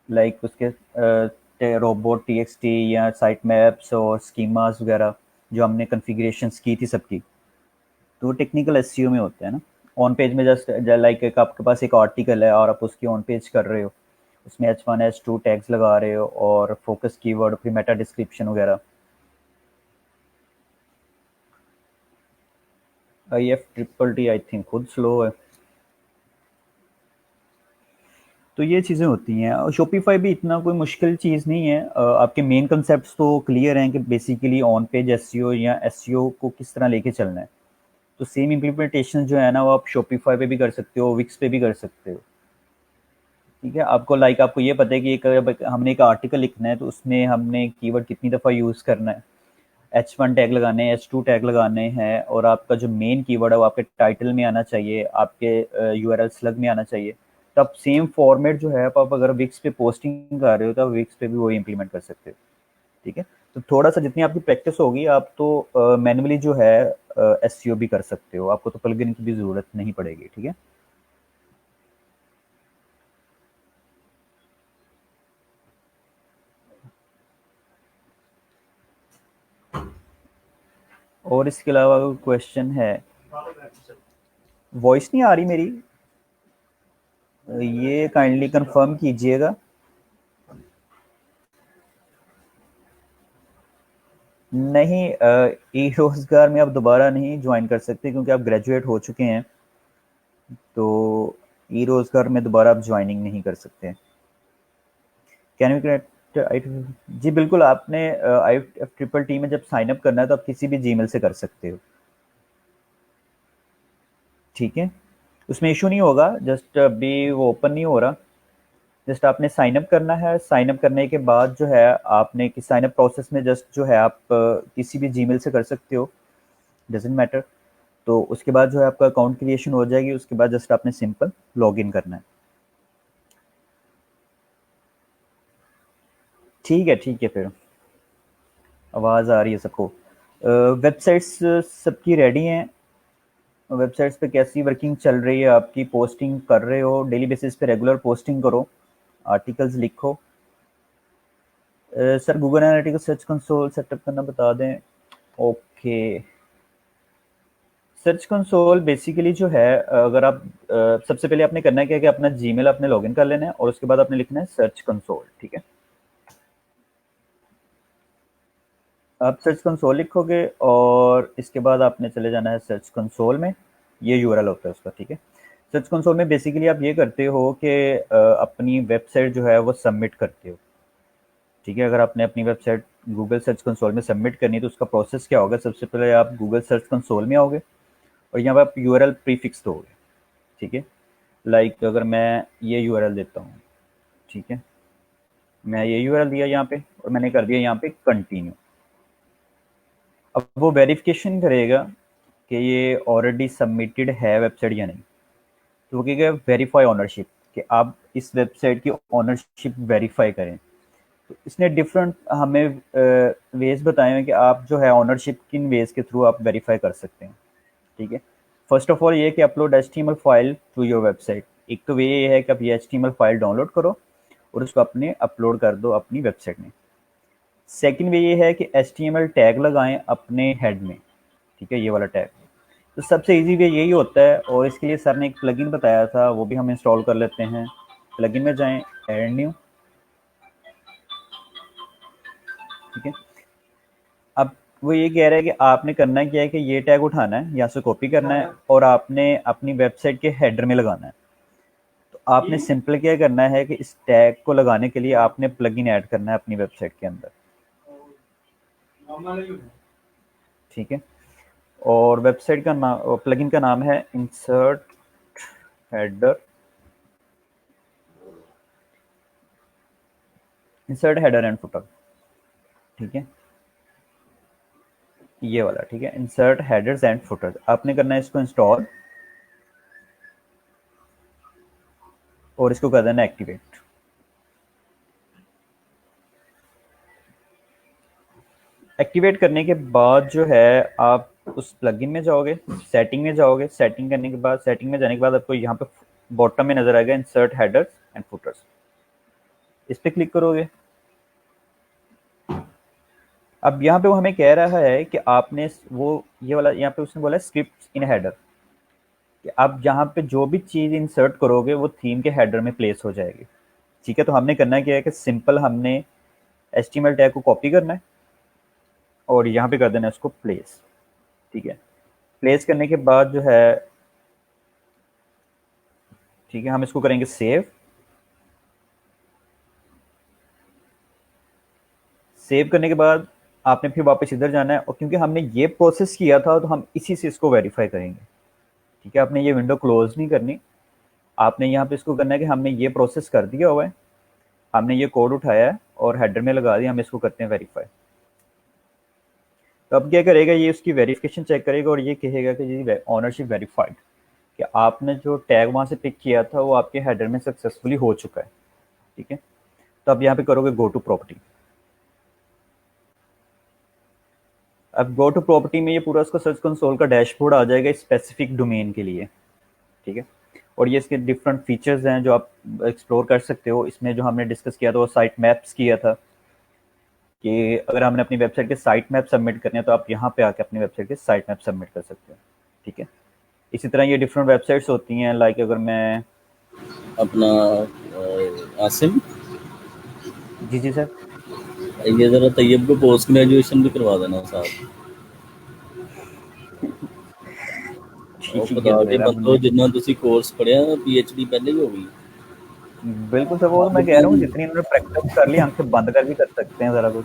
लाइक उसके रोबोट TXT या साइट मैप्स और स्कीमास वगैरह जो हमने कॉन्फ़िगरेशंस की थी सबकी, तो वो टेक्निकल एसईओ में होता है ना। ऑन पेज में जस्ट लाइक एक आपके पास एक आर्टिकल है और आप उसकी ऑन पेज कर रहे हो, उसमें H1 H2 टैग्स लगा रहे हो और फोकस कीवर्ड फिर मेटा डिस्क्रिप्शन वगैरह। IF-SST आई थिंक खुद स्लो है, तो ये चीज़ें होती हैं। और शॉपिफाई भी इतना कोई मुश्किल चीज़ नहीं है। आपके मेन कंसेप्ट्स तो क्लियर हैं कि बेसिकली ऑन पेज एसईओ या एसईओ को किस तरह लेके चलना है, तो सेम इम्प्लीमेंटेशन जो है ना वो आप शॉपिफाई पे भी कर सकते हो, विक्स पे भी कर सकते हो, ठीक है। आपको लाइक आपको ये पता है कि हमने एक आर्टिकल लिखना है तो उसमें हमने कीवर्ड कितनी दफ़ा यूज़ करना है, H1 टैग लगाने हैं, H2 टैग लगाने हैं, और आपका जो मेन कीवर्ड है वो आपके टाइटल में आना चाहिए, आपके यूआरएल स्लग में आना चाहिए। तो आप सेम फॉर्मेट जो है आप अगर विक्स पे पोस्टिंग कर रहे हो तो आप विक्स पे भी वही इंप्लीमेंट कर सकते हो, ठीक है। तो थोड़ा सा जितनी आपकी प्रैक्टिस होगी आप तो मैनुअली जो है एसईओ भी कर सकते हो, आपको तो प्लगइन की भी ज़रूरत नहीं पड़ेगी, ठीक है। और इसके अलावा क्वेश्चन है, वॉइस नहीं आ रही मेरी, ये काइंडली कंफर्म कीजिएगा। नहीं, ई रोजगार में आप दोबारा नहीं ज्वाइन कर सकते क्योंकि आप ग्रेजुएट हो चुके हैं, तो ई रोजगार में दोबारा आप ज्वाइनिंग नहीं कर सकते। Can you connect? जी बिल्कुल, आपने IF-SST में जब साइन अप करना है तो आप किसी भी जीमेल से कर सकते हो, ठीक है। उसमें इशू नहीं होगा, जस्ट अभी वो ओपन नहीं हो रहा। जस्ट आपने साइन अप करना है, साइन अप करने के बाद जो है आपने कि साइन अप प्रोसेस में जस्ट जो है आप किसी भी जीमेल से कर सकते हो, डजेंट मैटर। तो उसके बाद जो है आपका अकाउंट क्रिएशन हो जाएगी, उसके बाद जस्ट आपने सिंपल लॉग इन करना है, ठीक है, ठीक है। फिर आवाज़ आ रही है सबको? वेबसाइट्स सबकी रेडी हैं, वेबसाइट्स पे कैसी वर्किंग चल रही है आपकी, पोस्टिंग कर रहे हो डेली बेसिस पे, रेगुलर पोस्टिंग करो, आर्टिकल्स लिखो। Sir Google analytics search console setup करना बता दें। ओके, सर्च कंसोल बेसिकली जो है, अगर आप सबसे पहले आपने करना है क्या कि अपना जीमेल आपने लॉगिन कर लेना है और उसके बाद आपने लिखना है सर्च कंसोल, ठीक है। आप सर्च कंसोल लिखोगे और इसके बाद आपने चले जाना है सर्च कंसोल में, ये यूआरएल होता है उसका, ठीक है। सर्च कंसोल में बेसिकली आप ये करते हो कि अपनी वेबसाइट जो है वो सबमिट करते हो, ठीक है। अगर आपने अपनी वेबसाइट गूगल सर्च कंसोल में सबमिट करनी है तो उसका प्रोसेस क्या होगा, सबसे पहले आप गूगल सर्च कंसोल में आओगे और यहाँ पर आप यूआरएल प्रीफिक्स दोगे, ठीक है। लाइक अगर मैं ये यूआरएल देता हूँ, ठीक है, मैं ये यूआरएल दिया यहाँ पे और मैंने कर दिया यहाँ पे कंटिन्यू। अब वो वेरिफिकेशन करेगा कि ये ऑलरेडी सबमिटेड है वेबसाइट या नहीं, तो वो कहेगा वेरीफाई ऑनरशिप, कि आप इस वेबसाइट की ऑनरशिप वेरीफाई करें। तो इसने डिफरेंट हमें वेज बताए हैं कि आप जो है ऑनरशिप किन वेज के थ्रू आप वेरीफाई कर सकते हैं, ठीक है। फर्स्ट ऑफ ऑल ये कि upload HTML file to your website. एक तो वे ये है कि आप ये एचटीएमएल फाइल डाउनलोड करो और उसको अपने अपलोड कर दो अपनी वेबसाइट में। सेकंड वे ये है कि एचटीएमएल टैग लगाएं अपने हेड में, ठीक है, ये वाला टैग। तो सबसे इजी वे यही होता है और इसके लिए सर ने एक प्लगइन बताया था, वो भी हम इंस्टॉल कर लेते हैं। प्लगइन में जाएं, ऐड न्यू, ठीक है। अब वो ये कह रहा है कि आपने करना क्या है कि ये टैग उठाना है, यहाँ से कॉपी करना है और आपने अपनी वेबसाइट के हेडर में लगाना है। तो आपने सिंपल क्या करना है कि इस टैग को लगाने के लिए आपने प्लगइन ऐड करना है अपनी वेबसाइट के अंदर, ठीक है। और वेबसाइट का नाम, प्लगइन का नाम है insert header, insert header and footer, ठीक है, ये वाला, ठीक है, इंसर्ट हेडर्स एंड फुटर्स। आपने करना है इसको इंस्टॉल और इसको कर देना एक्टिवेट। एक्टिवेट करने के बाद जो है आप उस प्लगइन में जाओगे, सेटिंग में जाओगे, सेटिंग करने के बाद, सेटिंग में जाने के बाद आपको यहाँ पे बॉटम में नजर आएगा इंसर्ट हेडर्स एंड फुटर्स, इस पे क्लिक करोगे। अब यहाँ पे वो हमें कह रहा है कि आपने वो ये वाला, यहाँ पे उसने बोला स्क्रिप्ट इन हेडर, कि आप जहाँ पे जो भी चीज इंसर्ट करोगे वो थीम के हेडर में प्लेस हो जाएगी, ठीक है। तो हमने करना क्या है कि सिंपल हमने एचटीएमएल टैग को कॉपी करना है और यहाँ पे कर देना है उसको प्लेस, ठीक है। प्लेस करने के बाद जो है, ठीक है, हम इसको करेंगे सेव। सेव करने के बाद आपने फिर वापस इधर जाना है और क्योंकि हमने ये प्रोसेस किया था तो हम इसी से इसको वेरीफाई करेंगे, ठीक है। आपने ये विंडो क्लोज नहीं करनी, आपने यहाँ पे इसको करना है कि हमने ये प्रोसेस कर दिया हुआ है, हमने ये कोड उठाया है और हेडर में लगा दिया, हम इसको करते हैं वेरीफाई। तो अब क्या करेगा, ये उसकी वेरिफिकेशन चेक करेगा और ये कहेगा कि जी ऑनरशिप वेरीफाइड, कि आपने जो टैग वहाँ से पिक किया था वो आपके हेडर में सक्सेसफुली हो चुका है, ठीक है। तो अब यहाँ पे करोगे गो टू प्रॉपर्टी। अब गो टू प्रॉपर्टी में ये पूरा उसका सर्च कंसोल का डैशबोर्ड आ जाएगा स्पेसिफिक डोमेन के लिए, ठीक है। और ये इसके डिफरेंट फीचर्स हैं जो आप एक्सप्लोर कर सकते हो। इसमें जो हमने डिस्कस किया था वो साइट मैप्स किया था, कि अगर हमने अपनी वेबसाइट के साइट मैप सबमिट करने हैं तो आप यहाँ पे आके अपनी वेबसाइट के साइट मैप सबमिट कर सकते हो, ठीक है। इसी तरह ये डिफरेंट वेबसाइट्स होती हैं, लाइक अगर मैं अपना आसिम, जी जी सर, ये जरा तैयब को पोस्ट ग्रेजुएशन भी करवा देना साहब। ਉਹ ठीक है ਪਤਾ के सर, अब ਬੰਦੋ जिन्ना तुसी कोर्स पढ़िया पीएचडी पहले ही हो गई। बिल्कुल सर, वो तो मैं कह रहा हूँ जितनी उन्होंने प्रैक्टिस कर ली आंखें बंद कर भी कर सकते हैं जरा कुछ।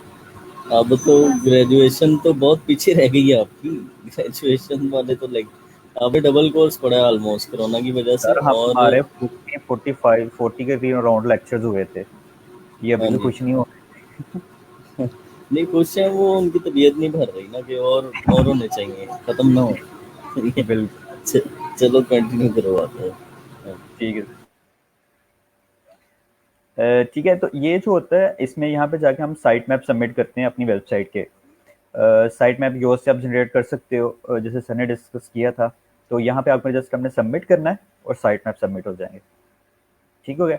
अब तो ग्रेजुएशन तो बहुत पीछे रह गई है आपकी। ग्रेजुएशन वाले तो लाइक आपने डबल कोर्स पढ़ा है ऑलमोस्ट कोरोना की वजह से। सर और हमारे 40 के करीब राउंड लेक्चर्स हुए थे, ये अभी हाँ भी जी, कुछ नहीं हो। नहीं कुछ है वो उनकी तबीयत नहीं भर रही ना कि और होने चाहिए, खत्म ना हो। बिल्कुल चलो कंटिन्यू करवाते हैं। ठीक है। ठीक है, तो ये जो होता है इसमें यहाँ पे जाके हम साइट मैप सबमिट करते हैं अपनी वेबसाइट के। साइट मैप योर से आप जनरेट कर सकते हो, जैसे सर ने डिस्कस किया था। तो यहाँ पे आपको जस्ट हमने सबमिट करना है और साइट मैप सबमिट हो जाएंगे। ठीक हो गया।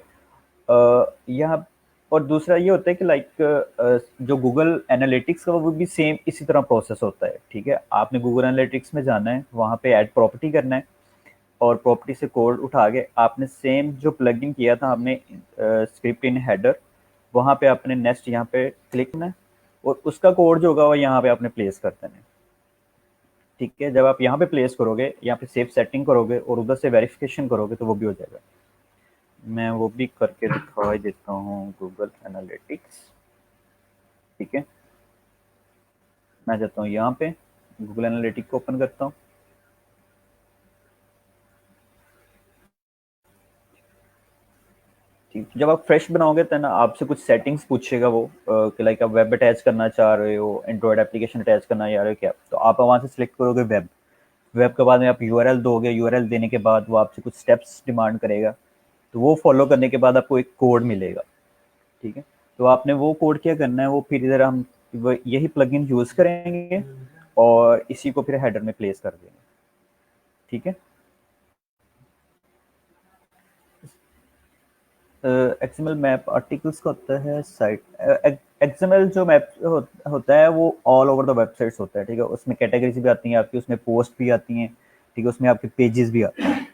यहाँ और दूसरा ये होता है कि जो गूगल एनालिटिक्स का वो भी सेम इसी तरह प्रोसेस होता है। ठीक है, आपने गूगल एनालिटिक्स में जाना है, वहाँ पे ऐड प्रॉपर्टी करना है और प्रॉपर्टी से कोड उठा के आपने सेम जो प्लगइन किया था हमने स्क्रिप्ट इन हेडर, वहाँ पे आपने नेक्स्ट यहाँ पे क्लिक करना है और उसका कोड जो होगा वो यहाँ पे आपने प्लेस कर देना है। ठीक है, जब आप यहाँ पे प्लेस करोगे, यहाँ पे सेव सेटिंग करोगे और उधर से वेरिफिकेशन करोगे तो वो भी हो जाएगा। मैं वो भी करके दिखा ही देता हूँ गूगल एनालिटिक्स। ठीक है, मैं जाता हूँ यहाँ पे गूगल एनालिटिक्स को ओपन करता हूँ। ठीक, जब आप फ्रेश बनाओगे तो ना आपसे कुछ सेटिंग्स पूछेगा वो कि लाइक आप वेब अटैच करना चाह रहे हो, एंड्रॉयड एप्लीकेशन अटैच करना चाह रहे हो क्या, तो आप वहाँ से सिलेक्ट करोगे वेब। वेब के बाद में आप यूआरएल दोगे, यूआरएल देने के बाद वो आपसे कुछ स्टेप्स डिमांड करेगा, तो वो फॉलो करने के बाद आपको एक कोड मिलेगा। ठीक है, तो आपने वो कोड क्या करना है, वो फिर इधर हम यही प्लगइन यूज करेंगे और इसी को फिर हेडर में प्लेस कर देंगे। ठीक है, एक्सएमएल मैप आर्टिकल्स का होता है साइट। एक्सएमएल जो मैप होता है वो ऑल ओवर द वेबसाइट्स होता है। ठीक है, उसमें कैटेगरीज भी आती हैं आपकी, उसमें पोस्ट भी आती हैं। ठीक है, उसमें आपके पेजेस भी आते हैं।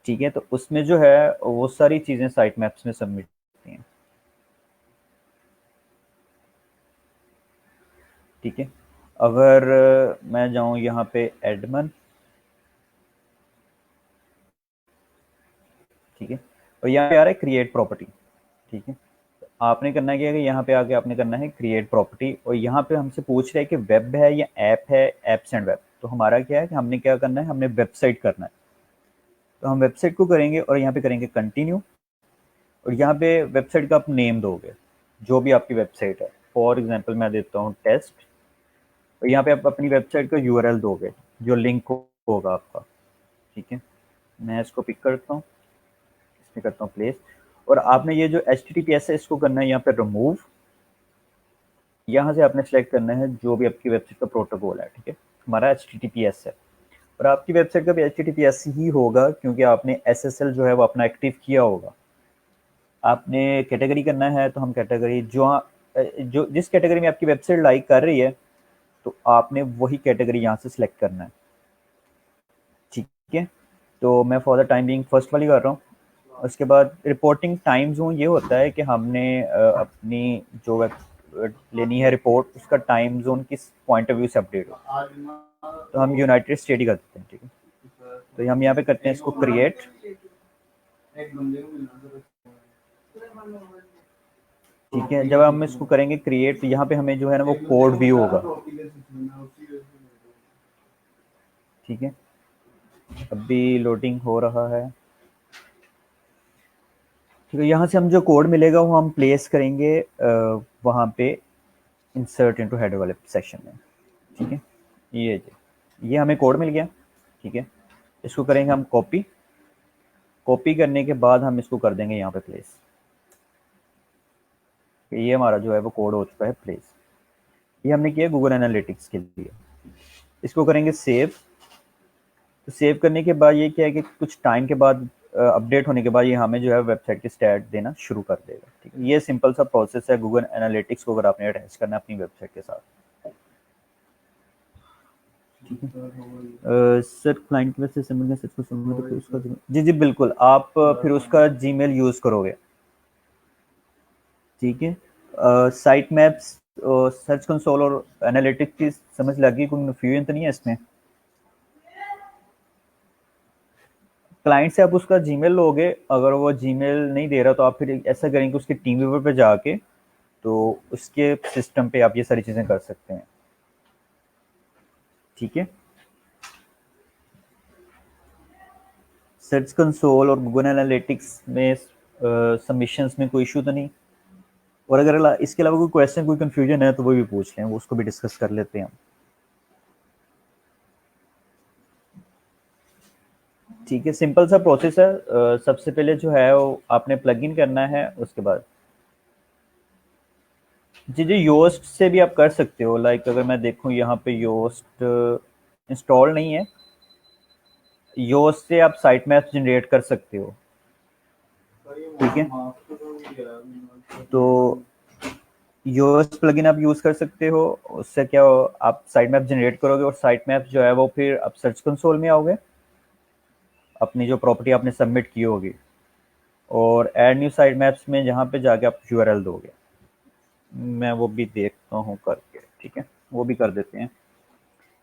ठीक है, तो उसमें जो है वो सारी चीज़ें साइट मैप्स में सबमिट होती हैं। ठीक है, अगर मैं जाऊं यहाँ पे एडमन, ठीक है, और यहाँ पे आ रहा है क्रिएट प्रॉपर्टी। ठीक है, तो आपने करना क्या है कि यहाँ पे आके आपने करना है क्रिएट प्रॉपर्टी, और यहाँ पे हमसे पूछ रहा है कि वेब है या ऐप है, एप्स एंड वेब। तो हमारा क्या है कि हमने क्या करना है, हमने वेबसाइट करना है। तो हम वेबसाइट को करेंगे और यहाँ पे करेंगे कंटिन्यू, और यहाँ पे वेबसाइट का आप नेम दोगे जो भी आपकी वेबसाइट है। फॉर एग्जाम्पल मैं देता हूँ टेस्ट, और यहाँ पे आप अपनी वेबसाइट का यूआरएल दोगे जो लिंक होगा आपका। ठीक है, मैं इसको पिक करता हूँ, इसमें करता हूँ प्लेस, और आपने ये जो HTTPS है इसको करना है यहाँ पे रिमूव। यहाँ से आपने सेलेक्ट करना है जो भी आपकी वेबसाइट का प्रोटोकॉल है। ठीक है, हमारा HTTPS है और आपकी वेबसाइट का भी HTTPS ही होगा क्योंकि आपने SSL जो है वो अपना एक्टिव किया होगा। आपने कैटेगरी करना है, तो हम कैटेगरी जो जिस कैटेगरी में आपकी वेबसाइट लाइक कर रही है तो आपने वही कैटेगरी यहाँ से सिलेक्ट करना है। ठीक है, तो मैं for the time being first वाली कर रहा हूँ। उसके बाद रिपोर्टिंग टाइम जोन ये होता है कि हमने अपनी जो लेनी है रिपोर्ट, उसका टाइम जोन किस पॉइंट ऑफ व्यू से अपडेट हो, तो हम यूनाइटेड स्टेट ही कर देते हैं। ठीक है, तो हम यहाँ पे करते हैं इसको क्रिएट। ठीक है, जब हम इसको करेंगे क्रिएट तो यहाँ पे हमें जो है ना वो कोड व्यू होगा। ठीक है, अभी लोडिंग हो रहा है। ठीक है, यहाँ से हम जो कोड मिलेगा वो हम प्लेस करेंगे वहाँ पे इंसर्ट इनटू हेडर वाले सेक्शन में। ठीक है, ये हमें कोड मिल गया। ठीक है, इसको करेंगे हम कॉपी। कॉपी करने के बाद हम इसको कर देंगे यहाँ पे प्लेस। ये हमारा जो है वो कोड हो चुका है प्लेस। ये हमने किया गूगल एनालिटिक्स के लिए। इसको करेंगे सेव। तो सेव करने के बाद ये क्या है कि कुछ टाइम के बाद अपडेट होने के बाद ये हमें जो है वेबसाइट की स्टैट देना शुरू कर देगा। ठीक है, ये सिंपल सा प्रोसेस है गूगल एनालिटिक्स को अगर आपने अटैच करना है अपनी वेबसाइट के साथ। ठीक है, सर क्लाइंट में से समझ सच को समझ तो उसका जी जी बिल्कुल, आप फिर उसका जीमेल यूज करोगे। ठीक है, साइट मैप्स, सर्च कंसोल और एनालिटिक्स की समझ लगी, कोई कन्फ्यूजन तो नहीं है इसमें? क्लाइंट से आप उसका जीमेल लोगे, अगर वो जीमेल नहीं दे रहा तो आप फिर ऐसा करेंगे उसके टीम व्यूवर पे जाके तो उसके सिस्टम पे आप ये सारी चीज़ें कर सकते हैं। ठीक है, सर्च कंसोल और गूगल एनालिटिक्स में सबमिशंस में कोई इशू तो नहीं? और अगर इसके अलावा कोई क्वेश्चन, कोई कंफ्यूजन है तो वो भी पूछ लें, वो उसको भी डिस्कस कर लेते हैं हम। ठीक है, सिंपल सा प्रोसेस है। सबसे पहले जो है वो आपने प्लग इन करना है, उसके बाद जी जी योस्ट से भी आप कर सकते हो। लाइक अगर मैं देखूं यहाँ पे योस्ट इंस्टॉल नहीं है, योस से आप साइट मैप्स जनरेट कर सकते हो, ठीक है। तो योस प्लगइन आप यूज़ कर सकते हो, उससे क्या हो, आप साइट मैप जनरेट करोगे और साइट मैप जो है वो फिर आप सर्च कंसोल में आओगे, अपनी जो प्रॉपर्टी आपने सबमिट की होगी, और ऐड न्यू साइट मैप्स में जहाँ पे जाके आप यूआरएल दोगे। मैं वो भी देखता हूँ करके, ठीक है, वो भी कर देते हैं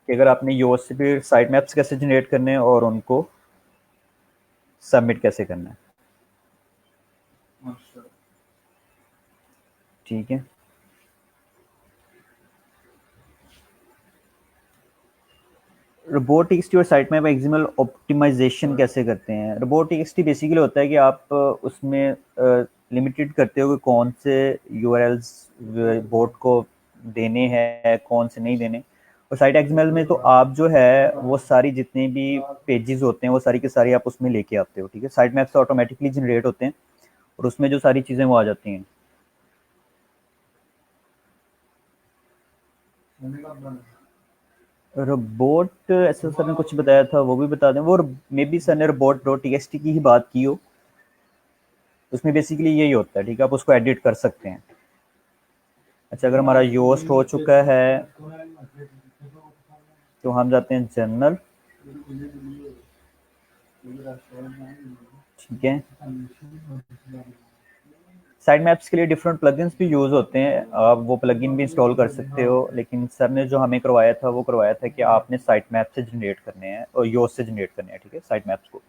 कि अगर आपने योस से फिर साइट मैप्स कैसे जनरेट करने हैं और उनको सबमिट कैसे करना है, ठीक है। रोबोटिक्स और साइट मैप एक्सएमएल ऑप्टिमाइजेशन कैसे करते हैं? रोबोटिक्स बेसिकली होता है कि आप उसमें लिमिटेड करते हो कि कौन से यूआरएल्स बोट को देने हैं, कौन से नहीं देने। और साइट एक्सएमएल में तो आप जो है वो सारी जितने भी पेजेस होते हैं वो सारी के सारी आप उसमें लेके आते हो, ठीक है। साइट मैप्स ऑटोमेटिकली जनरेट होते हैं और उसमें जो सारी चीज़ें वो आ जाती हैं। रोबोट ऐसा सर ने कुछ बताया था, वो भी बता दें। वो मे बी सर ने रोबोट डॉट टीएक्सटी की ही बात की हो, उसमें बेसिकली यही होता है, ठीक है, आप उसको एडिट कर सकते हैं। अच्छा, अगर हमारा योस्ट हो चुका है तो हम जाते हैं जनरल, ठीक है। साइड मैप्स के लिए डिफरेंट प्लगइन्स भी यूज़ होते हैं, आप वो प्लगइन भी इंस्टॉल कर सकते हो, लेकिन सर ने जो हमें करवाया था वो करवाया था कि आपने साइट मैप से जनरेट करने हैं और योस्ट से जनरेट करने हैं, ठीक है, साइट मैप्स को,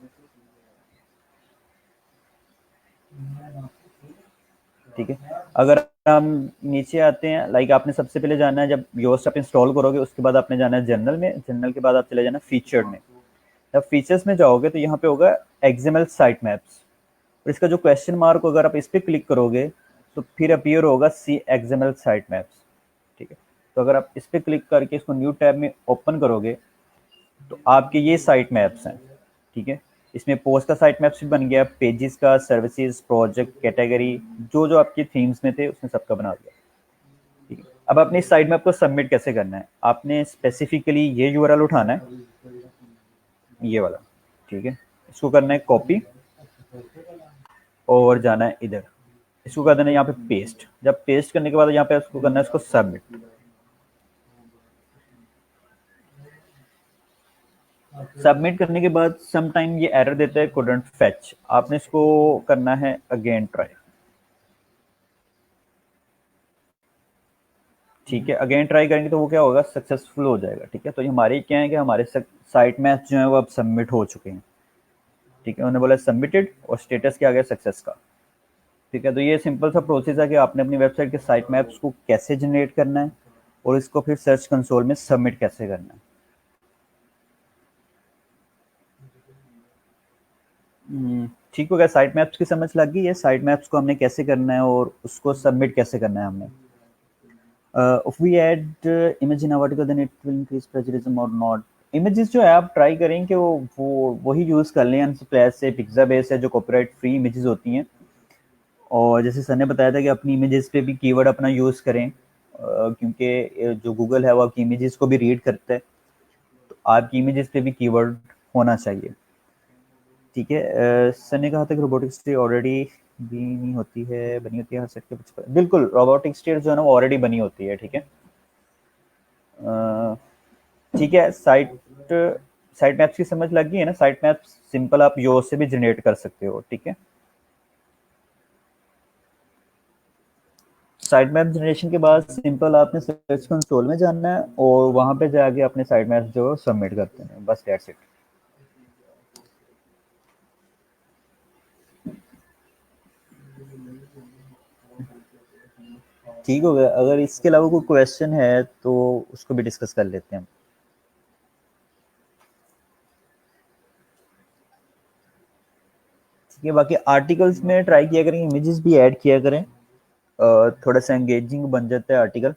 ठीक है। अगर हम नीचे आते हैं, लाइक आपने सबसे पहले जाना है, जब योस्ट आप इंस्टॉल करोगे उसके बाद आपने जाना है जनरल में, जनरल के बाद आप चले जाना फीचर्ड में। जब फीचर्स में जाओगे तो यहाँ पे होगा एक्सएमएल साइट मैप्स, और इसका जो क्वेश्चन मार्क, अगर आप इस पर क्लिक करोगे तो फिर अपीयर होगा सी एक्सएमएल साइट मैप्स, ठीक है। तो अगर आप इस पर क्लिक करके इसको न्यू टैब में ओपन करोगे तो आपके ये साइट मैप्स हैं, ठीक है। इसमें पोस्ट का साइट मैप्स भी बन गया, पेजेस का, सर्विसेज, प्रोजेक्ट, कैटेगरी, जो जो आपकी थीम्स में थे उसने सबका बना दिया, ठीक है। अब अपने इस साइट मैप को सबमिट कैसे करना है, आपने स्पेसिफिकली ये यूआरएल उठाना है, ये वाला, ठीक है। इसको करना है कॉपी और जाना है इधर, इसको कर देना है यहाँ पे पेस्ट। जब पेस्ट करने के बाद यहाँ पे इसको करना है इसको सबमिट। सबमिट करने के बाद सम टाइम ये एरर देता है कुडंट फेच, आपने इसको करना है अगेन ट्राई, ठीक है। अगेन ट्राई करेंगे तो वो क्या होगा, सक्सेसफुल हो जाएगा, ठीक है। तो ये हमारे क्या है कि हमारे साइट मैच जो है वो अब सबमिट हो चुके हैं, ठीक है। उन्होंने बोला सबमिटेड और स्टेटस क्या आ गया, सक्सेस का, ठीक है। तो ये सिंपल सा प्रोसेस है कि आपने अपनी वेबसाइट के साइट मैप्स को कैसे जनरेट करना है और इसको फिर सर्च कंसोल में सबमिट कैसे करना है। ठीक हो गया, साइट मैप्स की समझ लग गई है, साइट मैप्स को हमने कैसे करना है और उसको सबमिट कैसे करना है हमने। if we add image in our article then it will increase plagiarism or not? Images जो है आप ट्राई करें कि वो वही यूज़ कर लें, अनस्प्लैश से, पिक्साबेस है, जो कॉपीराइट फ्री इमेजेस होती हैं। और जैसे सर ने बताया था कि अपनी इमेजेस पे भी कीवर्ड अपना यूज़ करें, क्योंकि जो गूगल है वो आपकी इमेजेस को भी रीड करता है, तो आपकी इमेजेस पे भी कीवर्ड होना चाहिए, ठीक है। सर ने कहा था कि रोबोटिक्स ऑलरेडी बनी होती है, हर सेट के कुछ, बिल्कुल रोबोटिक्स जो है ना वो ऑलरेडी बनी होती है, ठीक है। ठीक है, साइट साइट मैप्स की समझ लग गई है ना। साइट मैप्स सिंपल आप योर से भी जनरेट कर सकते हो, ठीक है। साइट मैप जनरेशन के बाद सिंपल आपने सर्च कंसोल में जाना है और वहां पे जाके अपने साइट मैप्स जो सबमिट करते हैं, बस दैट्स इट। ठीक हो गया। अगर इसके अलावा कोई क्वेश्चन है तो उसको भी डिस्कस कर लेते हैं। ठीक है, बाकी आर्टिकल्स में ट्राई किया करें, इमेजेस भी ऐड किया करें, थोड़ा सा एंगेजिंग बन जाता है आर्टिकल,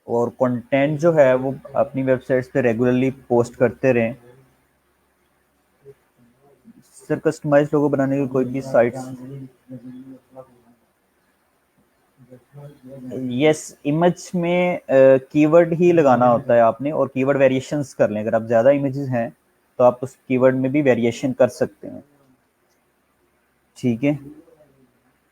और कंटेंट जो है वो अपनी वेबसाइट्स पे रेगुलरली पोस्ट करते रहें। सर कस्टमाइज लोगो बनाने की कोई भी साइट्स यस, इमेज में कीवर्ड ही लगाना होता है आपने, और कीवर्ड वेरिएशंस कर लें। अगर आप ज़्यादा इमेजेस हैं तो आप उस कीवर्ड में भी वेरिएशन कर सकते हैं, ठीक है।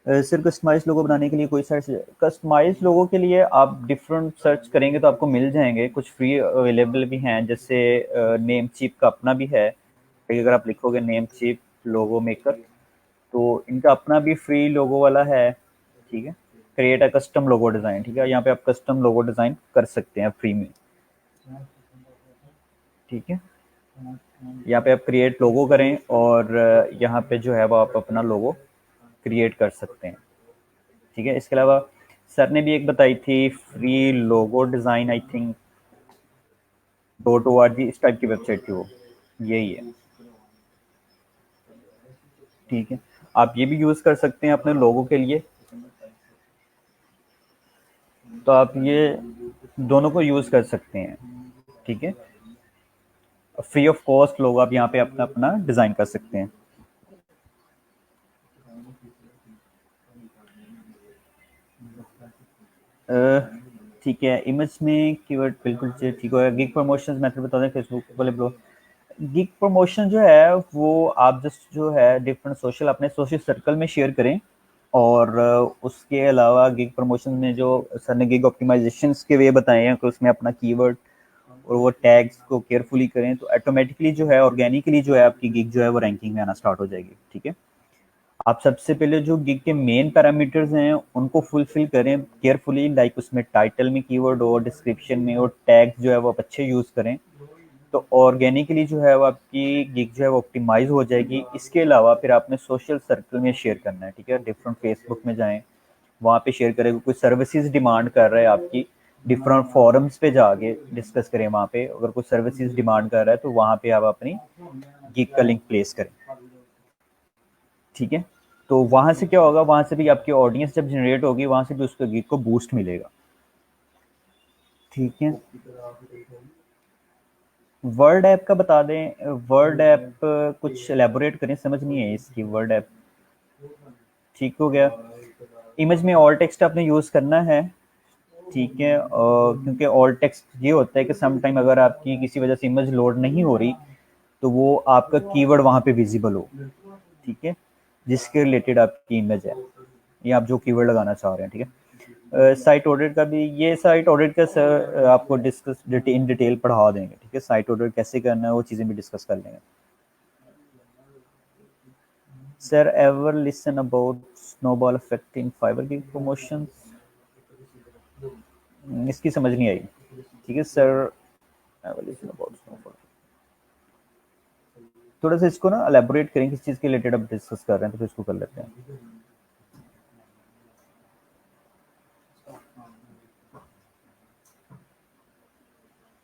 सिर्फ कस्टमाइज लोगो बनाने के लिए कोई साइट, कस्टमाइज लोगो के लिए आप डिफरेंट सर्च करेंगे तो आपको मिल जाएंगे, कुछ फ्री अवेलेबल भी हैं, जैसे नेम चीप का अपना भी है। अगर आप लिखोगे नेम चीप लोगो मेकर, तो इनका अपना भी फ्री लोगो वाला है, ठीक है। Create a custom logo design, ठीक है, यहाँ पे आप कस्टम लोगो डिज़ाइन कर सकते हैं फ्री में, ठीक है। यहाँ पे आप क्रिएट लोगो करें और यहाँ पे जो है वो आप अपना लोगो क्रिएट कर सकते हैं, ठीक है। इसके अलावा सर ने भी एक बताई थी free logo design, I think .org, इस टाइप की वेबसाइट थी वो, यही है, ठीक है। आप ये भी यूज़ कर सकते हैं अपने लोगों के लिए, तो आप ये दोनों को यूज़ कर सकते हैं, ठीक है। फ्री ऑफ कॉस्ट लोग आप यहाँ पे अपना अपना डिज़ाइन कर सकते हैं। ठीक है, इमेज में कीवर्ड बिल्कुल ठीक होगा। गिग प्रमोशन मेथड बता दें, फेसबुक वाले ब्लॉग। गिग प्रमोशन जो है वो आप जस्ट जो है डिफरेंट सोशल, अपने सोशल सर्कल में शेयर करें, और उसके अलावा गिग प्रमोशन में जो सर ने गिग ऑप्टिमाइजेशन के वे बताए हैं कि उसमें अपना कीवर्ड और वो टैग्स को केयरफुली करें, तो ऑटोमेटिकली जो है ऑर्गेनिकली जो है आपकी गिग जो है वो रैंकिंग में आना स्टार्ट हो जाएगी, ठीक है। आप सबसे पहले जो गिग के मेन पैरामीटर्स हैं उनको फुलफिल करें केयरफुली, लाइक उसमें टाइटल में कीवर्ड और डिस्क्रिप्शन में और टैग जो है वो आप अच्छे यूज़ करें, तो ऑर्गेनिकली जो है वो आपकी गिग जो है वो ऑप्टिमाइज हो जाएगी। इसके अलावा फिर आपने सोशल सर्कल में शेयर करना है, ठीक है। डिफरेंट फेसबुक में जाएं, वहाँ पे शेयर करें, कोई सर्विसेज डिमांड कर रहा है आपकी, डिफरेंट फॉरम्स पे जाके डिस्कस करें वहाँ पे, अगर कोई सर्विसेज डिमांड कर रहा है तो वहाँ पे आप अपनी गिग का लिंक प्लेस करें, ठीक है। तो वहां से क्या होगा, वहां से भी आपकी ऑडियंस जब जनरेट होगी, वहां से भी उसको गिग को बूस्ट मिलेगा, ठीक है। वर्ड ऐप का बता दें, वर्ड ऐप कुछ एलेबोरेट करें, समझ नहीं है इसकी वर्ड ऐप, ठीक हो गया। इमेज में ऑल टेक्स्ट आपने यूज करना है, ठीक है, क्योंकि ऑल टेक्स्ट ये होता है कि सम टाइम अगर आपकी किसी वजह से इमेज लोड नहीं हो रही तो वो आपका कीवर्ड वहां पे विजिबल हो, ठीक है, जिसके रिलेटेड आपकी इमेज है या आप जो कीवर्ड लगाना चाह रहे हैं, ठीक है। साइट ऑडिट का भी, ये साइट ऑडिट का सर आपको डिस्कस इन डिटेल पढ़ा देंगे, ठीक है। साइट ऑडिट कैसे करना है वो चीज़ें भी डिस्कस कर लेंगे। Sir ever listen about snowball effect in fibre की प्रमोशन, इसकी समझ नहीं आई, ठीक है sir. Ever listen about snowball, थोड़ा सा इसको ना एलेबोरेट करें, किस चीज़ के रिलेटेड आप डिस्कस कर रहे हैं, तो फिर इसको कर लेते हैं।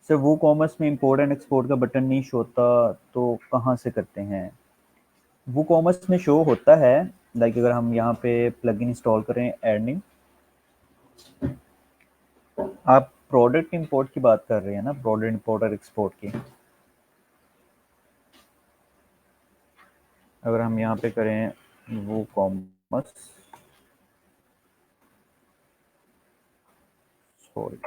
सर वो कॉमर्स में इंपोर्ट एंड एक्सपोर्ट का बटन नहीं शो होता तो कहाँ से करते हैं? वो कॉमर्स में शो होता है, लाइक अगर हम यहाँ पे प्लगइन इंस्टॉल करें अर्निंग, आप प्रोडक्ट इंपोर्ट की बात कर रहे हैं ना, प्रोडक्ट इंपोर्ट और एक्सपोर्ट की। अगर हम यहाँ पे करें वो कॉमर्स, सॉरी,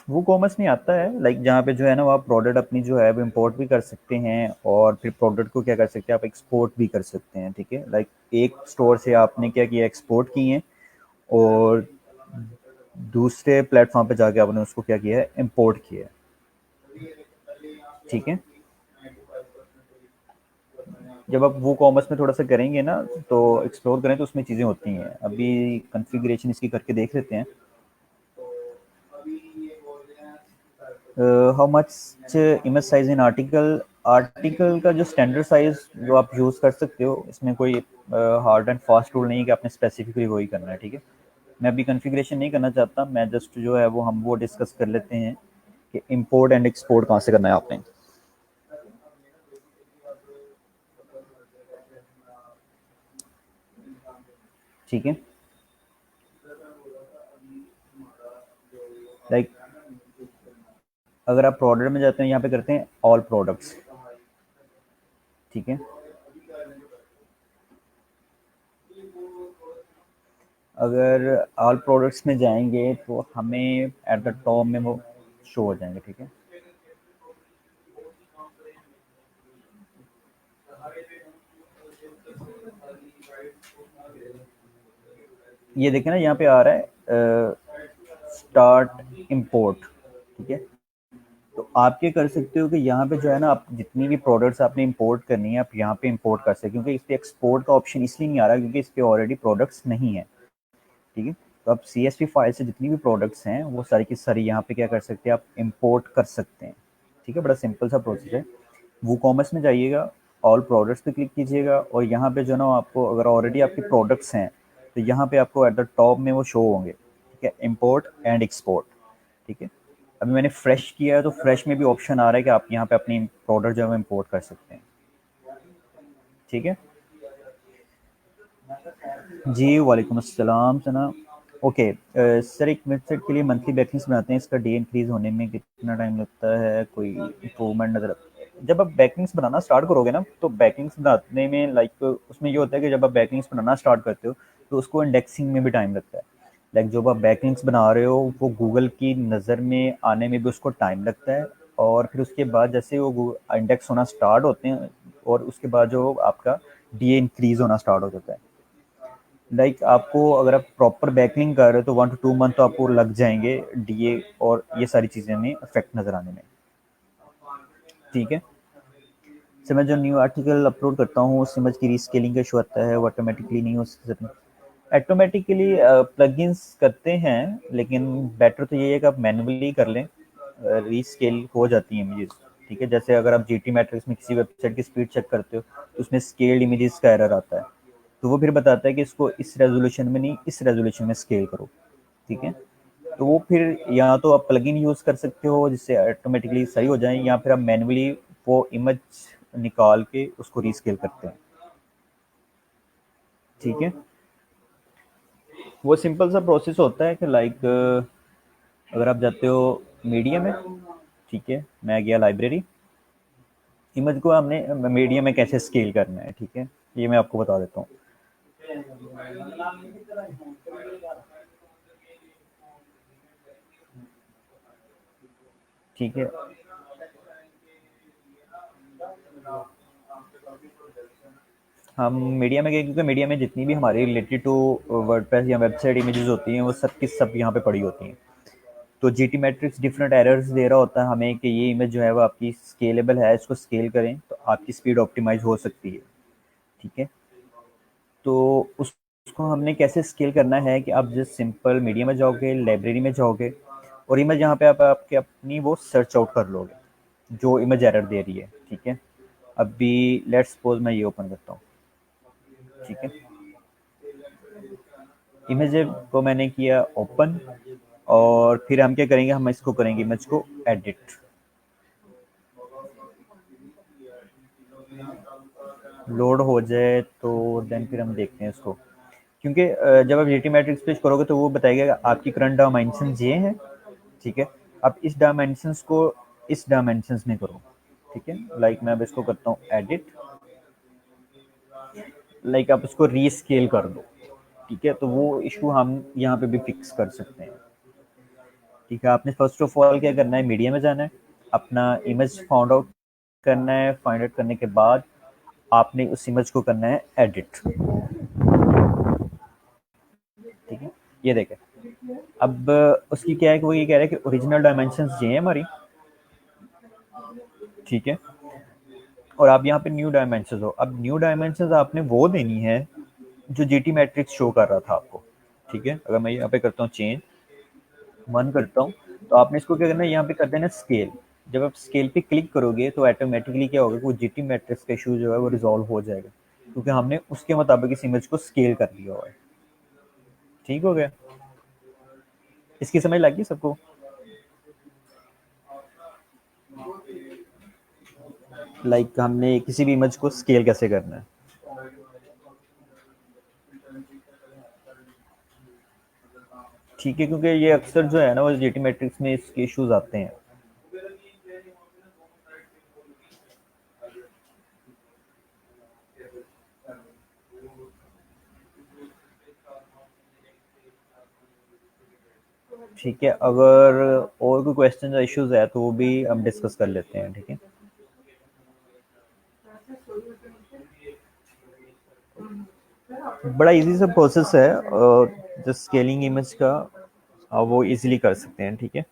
वो कॉमर्स में आता है, लाइक जहाँ पे जो है ना वो आप प्रोडक्ट अपनी जो है वो इंपोर्ट भी कर सकते हैं, और फिर प्रोडक्ट को क्या कर सकते हैं आप एक्सपोर्ट भी कर सकते हैं, ठीक है। लाइक एक स्टोर से आपने क्या किया, एक्सपोर्ट किए, और दूसरे प्लेटफॉर्म पे जाके आपने उसको क्या किया है, इंपोर्ट किया है, ठीक है। जब आप वो कॉमर्स में थोड़ा सा करेंगे ना, तो एक्सप्लोर करें तो उसमें चीज़ें होती हैं। अभी कॉन्फ़िगरेशन इसकी करके देख लेते हैं। How much image size in article, article का जो स्टैंडर्ड साइज जो आप यूज़ कर सकते हो, इसमें कोई हार्ड एंड फास्ट रूल नहीं है कि आपने स्पेसिफिकली वही करना है, ठीक है। मैं अभी कॉन्फ़िगरेशन नहीं करना चाहता, मैं जस्ट जो है वो हम वो डिस्कस कर लेते हैं कि इंपोर्ट एंड एक्सपोर्ट कहाँ से करना है आपने, ठीक है। लाइक अगर आप प्रोडक्ट में जाते हैं, यहाँ पे करते हैं ऑल प्रोडक्ट्स, ठीक है। अगर ऑल प्रोडक्ट्स में जाएंगे तो हमें एट द टॉप में वो शो हो जाएंगे, ठीक है। ये देखें ना, यहाँ पे आ रहा है स्टार्ट इंपोर्ट, ठीक है। तो आप क्या कर सकते हो कि यहाँ पे जो है ना, आप जितनी भी प्रोडक्ट्स आपने इंपोर्ट करनी है, आप यहाँ पे इंपोर्ट कर सकते हो, क्योंकि इस पे एक्सपोर्ट का ऑप्शन इसलिए नहीं आ रहा क्योंकि इस पे ऑलरेडी प्रोडक्ट्स नहीं है, ठीक है। तो आप CSV फाइल से जितनी भी प्रोडक्ट्स हैं वो सारी की सारी यहाँ पे क्या कर सकते हैं, आप इंपोर्ट कर सकते हैं, ठीक है। बड़ा सिंपल सा प्रोसेस है। वो कॉमर्स में जाइएगा, ऑल प्रोडक्ट्स पे क्लिक कीजिएगा, और यहाँ पे जो ना आपको, अगर ऑलरेडी आपके प्रोडक्ट्स हैं तो यहाँ पे आपको एट द टॉप में वो शो होंगे, ठीक है, इंपोर्ट एंड एक्सपोर्ट, ठीक है। अभी मैंने फ्रेश किया है तो फ्रेश में भी ऑप्शन आ रहा है कि आप यहाँ पे अपनी प्रोडक्ट जो है इंपोर्ट कर सकते हैं, ठीक है जी। वालेकुम अस्सलाम सना। ओके सर, एक वेबसाइट के लिए मंथली बैकलिंक्स बनाते हैं, इसका डे इंक्रीज होने में कितना टाइम लगता है, कोई इम्प्रूवमेंट नजर जब आप बैकलिंक्स बनाना स्टार्ट करोगे ना, तो बैकलिंक्स बनाने में लाइक उसमें ये होता है कि जब आप बैकलिंक्स बनाना स्टार्ट करते हो तो उसको इंडेक्सिंग में भी टाइम लगता है। लाइक जो आप बैकलिंक्स बना रहे हो वो गूगल की नज़र में आने में भी उसको टाइम लगता है, और फिर उसके बाद जैसे वो इंडेक्स होना स्टार्ट होते हैं, और उसके बाद जो आपका डीए इंक्रीज होना स्टार्ट हो जाता है। लाइक आपको अगर आप प्रॉपर बैकलिंग कर रहे हो तो 1 to 2 मंथ तो आपको लग जाएंगे डीए और ये सारी चीज़ें में इफेक्ट नज़र आने में, ठीक है। से मैं जो न्यू आर्टिकल अपलोड करता हूँ उस इमेज की रीस्केलिंग का इशू आता है, वो ऑटोमेटिकली नहीं हो सकती। ऑटोमेटिकली प्लगइन्स करते हैं, लेकिन बेटर तो ये है कि आप मैनुअली कर लें, रीस्केल हो जाती हैं इमेजेस, ठीक है। जैसे अगर आप जीटी मैट्रिक्स में किसी वेबसाइट की स्पीड चेक करते हो तो उसमें स्केल्ड इमेजेस का एरर आता है, तो वो फिर बताता है कि इसको इस रेजोल्यूशन में नहीं, इस रेजोल्यूशन में स्केल करो, ठीक है। तो वो फिर या तो आप प्लगइन यूज़ कर सकते हो जिससे ऑटोमेटिकली सही हो जाए, या फिर आप मैनुअली वो इमेज निकाल के उसको रीस्केल करते हैं, ठीक है। वो सिंपल सा प्रोसेस होता है कि लाइक अगर आप जाते हो मीडिया में, ठीक है, मैं गया लाइब्रेरी, इमेज को हमने मीडिया में कैसे स्केल करना है, ठीक है, ये मैं आपको बता देता हूँ, ठीक है। हम मीडिया में गए क्योंकि मीडिया में जितनी भी हमारी रिलेटेड टू वर्डप्रेस या वेबसाइट इमेजेस होती हैं वो सब की सब यहाँ पे पड़ी होती हैं। तो जीटी मैट्रिक्स डिफरेंट एरर्स दे रहा होता है हमें कि ये इमेज जो है वो आपकी स्केलेबल है, इसको स्केल करें तो आपकी स्पीड ऑप्टिमाइज हो सकती है, ठीक है। तो उसको हमने कैसे स्केल करना है कि आप जस्ट सिंपल मीडिया में जाओगे, लाइब्रेरी में जाओगे, और इमेज यहाँ पे आप आपके अपनी वो सर्च आउट कर लोगे जो इमेज एरर दे रही है, ठीक है। अभी लेट्स सपोज मैं ये ओपन करता हूँ, ठीक है। इमेज को मैंने किया ओपन, और फिर हम क्या करेंगे, हम इसको करेंगे इमेज को एडिट, लोड हो जाए तो देन फिर हम देखते हैं इसको, क्योंकि जब आप जीटी मैट्रिक्स पेज करोगे तो वो बताएगा आपकी करंट डायमेंशन ये हैं, ठीक है। आप इस डायमेंशंस को इस डायमेंशंस में करो, ठीक है। लाइक मैं अब इसको करता हूँ एडिट, लाइक आप इसको रीस्केल कर दो, ठीक है। तो वो इशू हम यहाँ पे भी फिक्स कर सकते हैं, ठीक है। आपने फर्स्ट ऑफ ऑल क्या करना है, मीडिया में जाना है, अपना इमेज फाउंड आउट करना है, फाइंड आउट करने के बाद आपने उस इमेज को करना है एडिट, ठीक है। ये देखें, अब उसकी क्या है कि वो ये कह रहा है कि ओरिजिनल डायमेंशंस ये हैं हमारी, ठीक है। और आप यहाँ पे न्यू डायमेंशंस हो, अब न्यू डायमेंशंस आपने वो देनी है जो जीटी मैट्रिक्स शो कर रहा था आपको, ठीक है। अगर मैं यहाँ पे करता हूँ चेंज 1 करता हूँ, तो आपने इसको क्या करना है, यहाँ पे कर देना स्केल। जब आप स्केल पे क्लिक करोगे तो ऑटोमेटिकली क्या होगा, वो जीटी मैट्रिक्स का इशू जो है वो रिजॉल्व हो जाएगा, क्योंकि हमने उसके मुताबिक इस इमेज को स्केल कर लिया हुआ है, ठीक हो गया। इसकी समझ लगी सबको? लाइक हमने किसी भी इमेज को स्केल कैसे करना है, ठीक है, क्योंकि ये अक्सर जो है ना वो जीटी मैट्रिक्स में इसके इश्यूज आते हैं। ठीक है, अगर और कोई क्वेश्चन या इश्यूज है तो वो भी हम डिस्कस कर लेते हैं, ठीक है। बड़ा इजी सा प्रोसेस है, जो स्केलिंग इमेज का आप वो इजीली कर सकते हैं, ठीक है।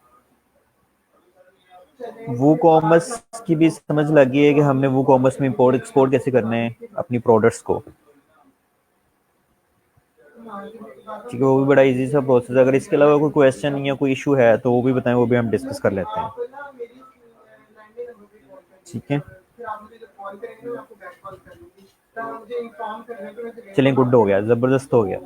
वो कॉमर्स की भी समझ लगी है कि हमने वो कॉमर्स में इंपोर्ट एक्सपोर्ट कैसे करने हैं अपनी प्रोडक्ट्स को, ठीक है। वो भी बड़ा इजी सा प्रोसेस है। अगर इसके अलावा कोई क्वेश्चन या कोई इशू है तो वो भी बताएं, वो भी हम डिस्कस कर लेते हैं, ठीक है। चलें, गुड हो गया, ज़बरदस्त हो गया।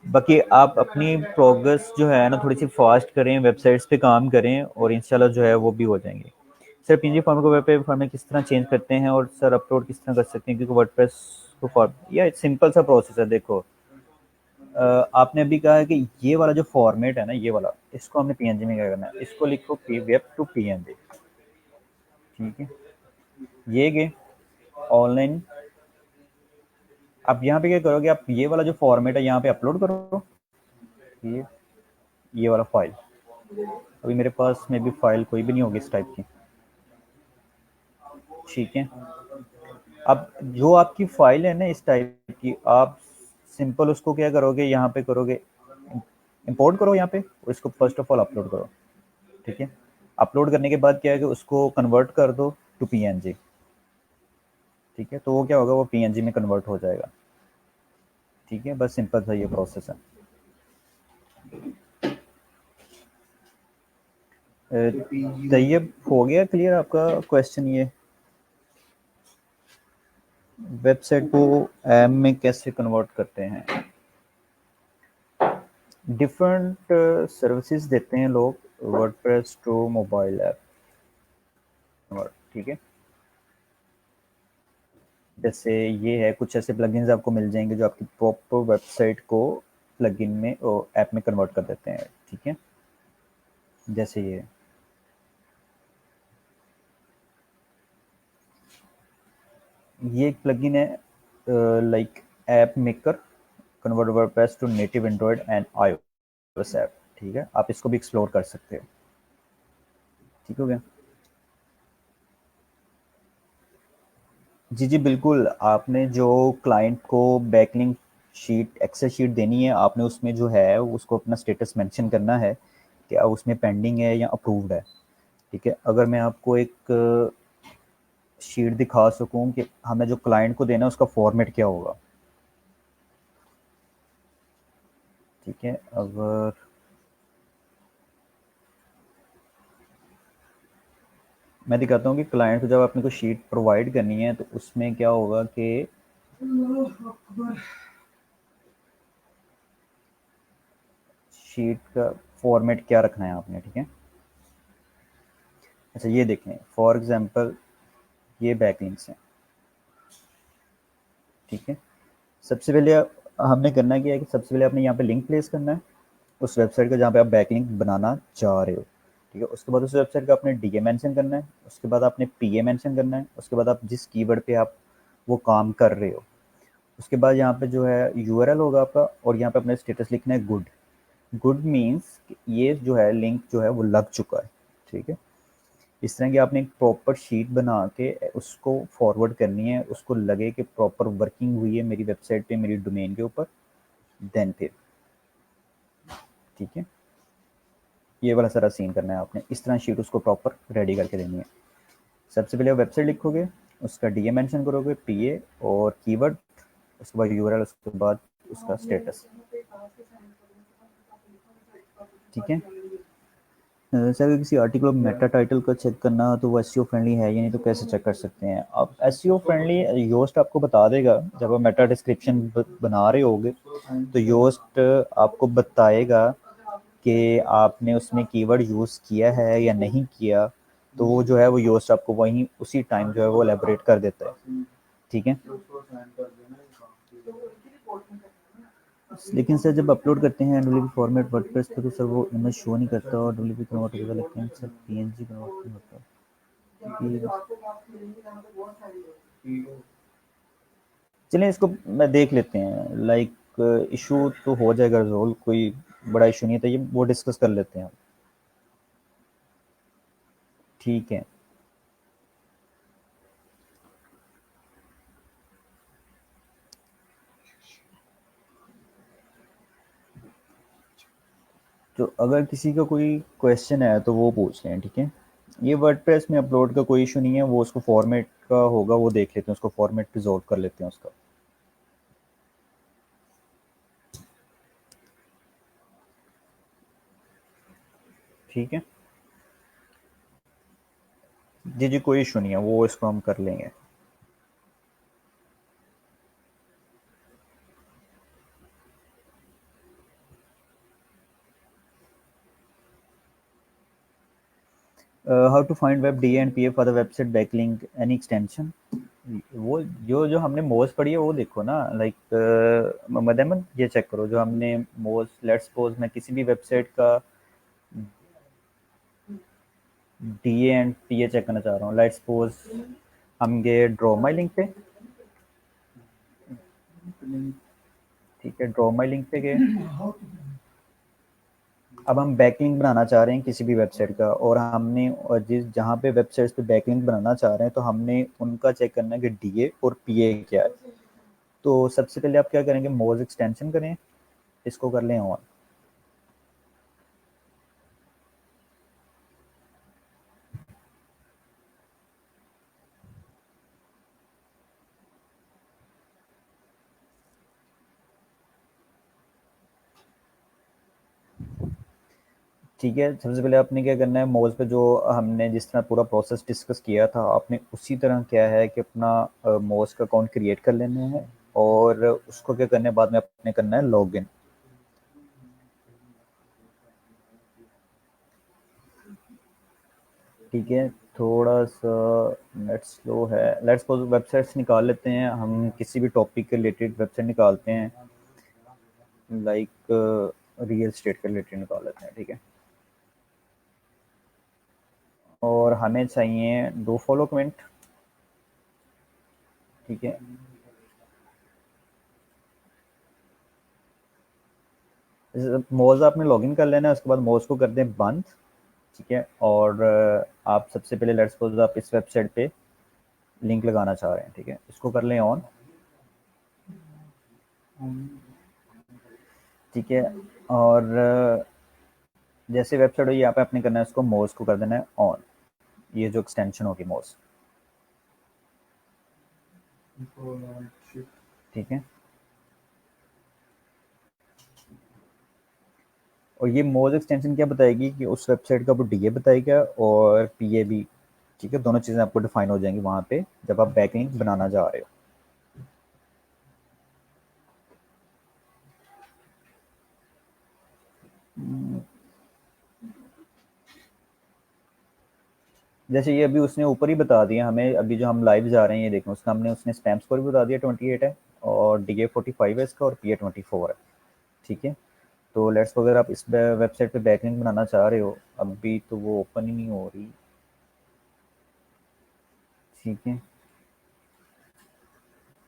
बाकी आप अपनी प्रोग्रेस जो है ना थोड़ी सी फास्ट करें, वेबसाइट्स पे काम करें और इंशाल्लाह जो है वो भी हो जाएंगे। सर पीएनजी फॉर्म को वेब पे फॉर्म में किस तरह चेंज करते हैं और सर अपलोड किस तरह कर सकते हैं, क्योंकि वर्डप्रेस को फॉर्म या सिंपल सा प्रोसेस है। देखो आपने अभी कहा है कि ये वाला जो फॉर्मेट है ना, ये वाला, इसको हमने पीएनजी में क्या करना है, इसको लिखो वेब टू पीएनजी, ठीक है। ये गए ऑनलाइन। आप यहाँ पे क्या करोगे, आप ये वाला जो फॉर्मेट है यहाँ पे अपलोड करो, ये वाला फाइल। अभी मेरे पास में भी फाइल कोई भी नहीं होगी इस टाइप की, ठीक है। अब जो आपकी फाइल है ना इस टाइप की, आप सिंपल उसको क्या करोगे, यहाँ पे करोगे इंपोर्ट करो यहाँ पे, और इसको फर्स्ट ऑफ ऑल अपलोड करो, ठीक है। अपलोड करने के बाद क्या है कि उसको कन्वर्ट कर दो टू पीएनजी, ठीक है। तो वो क्या होगा, वो पीएनजी में कन्वर्ट हो जाएगा, ठीक है। बस सिंपल सा ये प्रोसेस है। तैयब हो गया क्लियर आपका क्वेश्चन? ये वेबसाइट को ऐप में कैसे कन्वर्ट करते हैं, डिफरेंट सर्विसेज देते हैं लोग वर्डप्रेस टू मोबाइल ऐप, ठीक है। जैसे ये है, कुछ ऐसे प्लगइन्स आपको मिल जाएंगे जो आपकी प्रॉपर वेबसाइट को प्लगइन में और ऐप में कन्वर्ट कर देते हैं, ठीक है। जैसे ये एक प्लगइन है like app maker convert WordPress to native Android and iOS app, ठीक है। आप इसको भी एक्सप्लोर कर सकते हो, ठीक हो गया। जी जी बिल्कुल, आपने जो क्लाइंट को बैकलिंक शीट, एक्सेल शीट देनी है, आपने उसमें जो है उसको अपना स्टेटस मेंशन करना है कि अब उसमें पेंडिंग है या अप्रूव्ड है, ठीक है। अगर मैं आपको एक शीट दिखा सकूं कि हमें जो क्लाइंट को देना है उसका फॉर्मेट क्या होगा, ठीक है। अगर मैं दिखाता हूँ कि क्लाइंट को जब आपने कोई शीट प्रोवाइड करनी है तो उसमें क्या होगा कि शीट का फॉर्मेट क्या रखना है आपने, ठीक है। अच्छा ये देखें, फॉर एग्जांपल ये बैकलिंक्स हैं, ठीक है। सबसे पहले हमने करना क्या है कि सबसे पहले आपने यहाँ पे लिंक प्लेस करना है उस वेबसाइट का जहाँ पे आप बैकलिंक बनाना चाह रहे हो, ठीक है। उसके बाद उस वेबसाइट का आपने डीए मेंशन करना है, उसके बाद आपने पीए मेंशन करना है, उसके बाद आप जिस कीवर्ड पे आप वो काम कर रहे हो, उसके बाद यहाँ पे जो है यूआरएल होगा आपका, और यहाँ पे अपने स्टेटस लिखना है गुड। गुड मीन्स ये जो है लिंक जो है वो लग चुका है, ठीक है। इस तरह की आपने एक प्रॉपर शीट बना के उसको फॉरवर्ड करनी है, उसको लगे कि प्रॉपर वर्किंग हुई है मेरी वेबसाइट पे, मेरी डोमेन के ऊपर, देन फिर, ठीक है। ये वाला सारा सीन करना है आपने, इस तरह शीट उसको प्रॉपर रेडी करके देनी है। सबसे पहले वेबसाइट लिखोगे, उसका डीए मेंशन करोगे, पीए और कीवर्ड, उसके बाद यूआरएल, उसके बाद उसका स्टेटस, ठीक है। सर अगर किसी आर्टिकल में मेटा टाइटल को चेक करना हो तो वो एसईओ फ्रेंडली है या नहीं, तो कैसे चेक कर सकते हैं आप? एसईओ फ्रेंडली योस्ट आपको बता देगा जब आप मेटा डिस्क्रिप्शन बना रहे होगे, तो योस्ट आपको बताएगा कि आपने उसमें कीवर्ड यूज़ किया है या नहीं किया, तो वो जो है वो योस्ट आपको वहीं उसी टाइम जो है वो एलेबोरेट कर देता है, ठीक है। लेकिन सर जब अपलोड करते हैं डिलीवरी फॉर्मेट वर्डप्रेस पे तो सर वो इमेज शो नहीं करता और डिलीवरी कन्वर्ट होगा, लेकिन सर पीएनजी कन्वर्ट नहीं होता। चलिए इसको मैं देख लेते हैं, लाइक इशू तो हो जाएगा रिजोल्व, कोई बड़ा इशू नहीं है, तो ये वो डिस्कस कर लेते हैं हम। ठीक है, तो अगर किसी का कोई क्वेश्चन है तो वो पूछ लें, ठीक है। ये वर्डप्रेस में अपलोड का कोई इशू नहीं है, वो उसको फॉर्मेट का होगा, वो देख लेते हैं, उसको फॉर्मेट रिजॉल्व कर लेते हैं उसका। ठीक है जी जी, कोई इशू नहीं है, वो इसको हम कर लेंगे। How to find web D and P A for the website backlink any extension. वो जो जो हमने मोज पढ़ी है वो देखो ना, लाइक मोहम्मद अहमद, ये चेक करो जो हमने मोज, लेट्स सपोज मैं किसी भी वेबसाइट का D and P A check करना चाह रहा हूँ। लेट्स सपोज हम गए ड्रॉ माई लिंक पे, ठीक है, ड्रॉ माई लिंक पे गए। अब हम बैकलिंक बनाना चाह रहे हैं किसी भी वेबसाइट का, और हमने और जिस जहाँ पे वेबसाइट्स पे बैकलिंक बनाना चाह रहे हैं तो हमने उनका चेक करना है कि डीए और पीए क्या है। तो सबसे पहले आप क्या करेंगे, मोज एक्सटेंशन करें, इसको कर लें ऑन। ठीक है, सबसे पहले आपने क्या करना है, मोज पे जो हमने जिस तरह पूरा प्रोसेस डिस्कस किया था, आपने उसी तरह क्या है कि अपना मोज का अकाउंट क्रिएट कर लेना है, और उसको क्या करना है, बाद में आपने करना है लॉगिन। ठीक है, थोड़ा सा नेट स्लो है। लेट्स सपोज वेबसाइट्स निकाल लेते हैं हम, किसी भी टॉपिक के रिलेटेड वेबसाइट निकालते हैं, लाइक रियल स्टेट के रिलेटेड निकाल लेते हैं, ठीक है। और हमें चाहिए 2 फॉलो कमेंट, ठीक है। मोज आपने लॉगिन कर लेना है, उसके बाद मोज को कर दें बंद, ठीक है। और आप सबसे पहले लेट्स सपोज आप इस वेबसाइट पे लिंक लगाना चाह रहे हैं, ठीक है, इसको कर लें ऑन, ठीक है। और जैसे वेबसाइट हो यहाँ पे आपने करना है, इसको मोज को कर देना है ऑन, ये जो एक्सटेंशन होगी मोज, ठीक है। और ये मोज एक्सटेंशन क्या बताएगी कि उस वेबसाइट का वो डीए बताएगा और पीए भी, ठीक है, दोनों चीज़ें आपको डिफाइन हो जाएंगी वहाँ पे जब आप बैकलिंक बनाना जा रहे हो। जैसे ये अभी उसने ऊपर ही बता दिया हमें, अभी जो हम लाइव जा रहे हैं ये देखें, उसका हमने उसने स्पैम स्कोर भी बता दिया 28 है, और डीए 45 है इसका, और पीए 24 है, ठीक है। तो लेट्स अगर आप इस वेबसाइट पे बैकलिंक बनाना चाह रहे हो, अभी तो वो ओपन ही नहीं हो रही, ठीक है।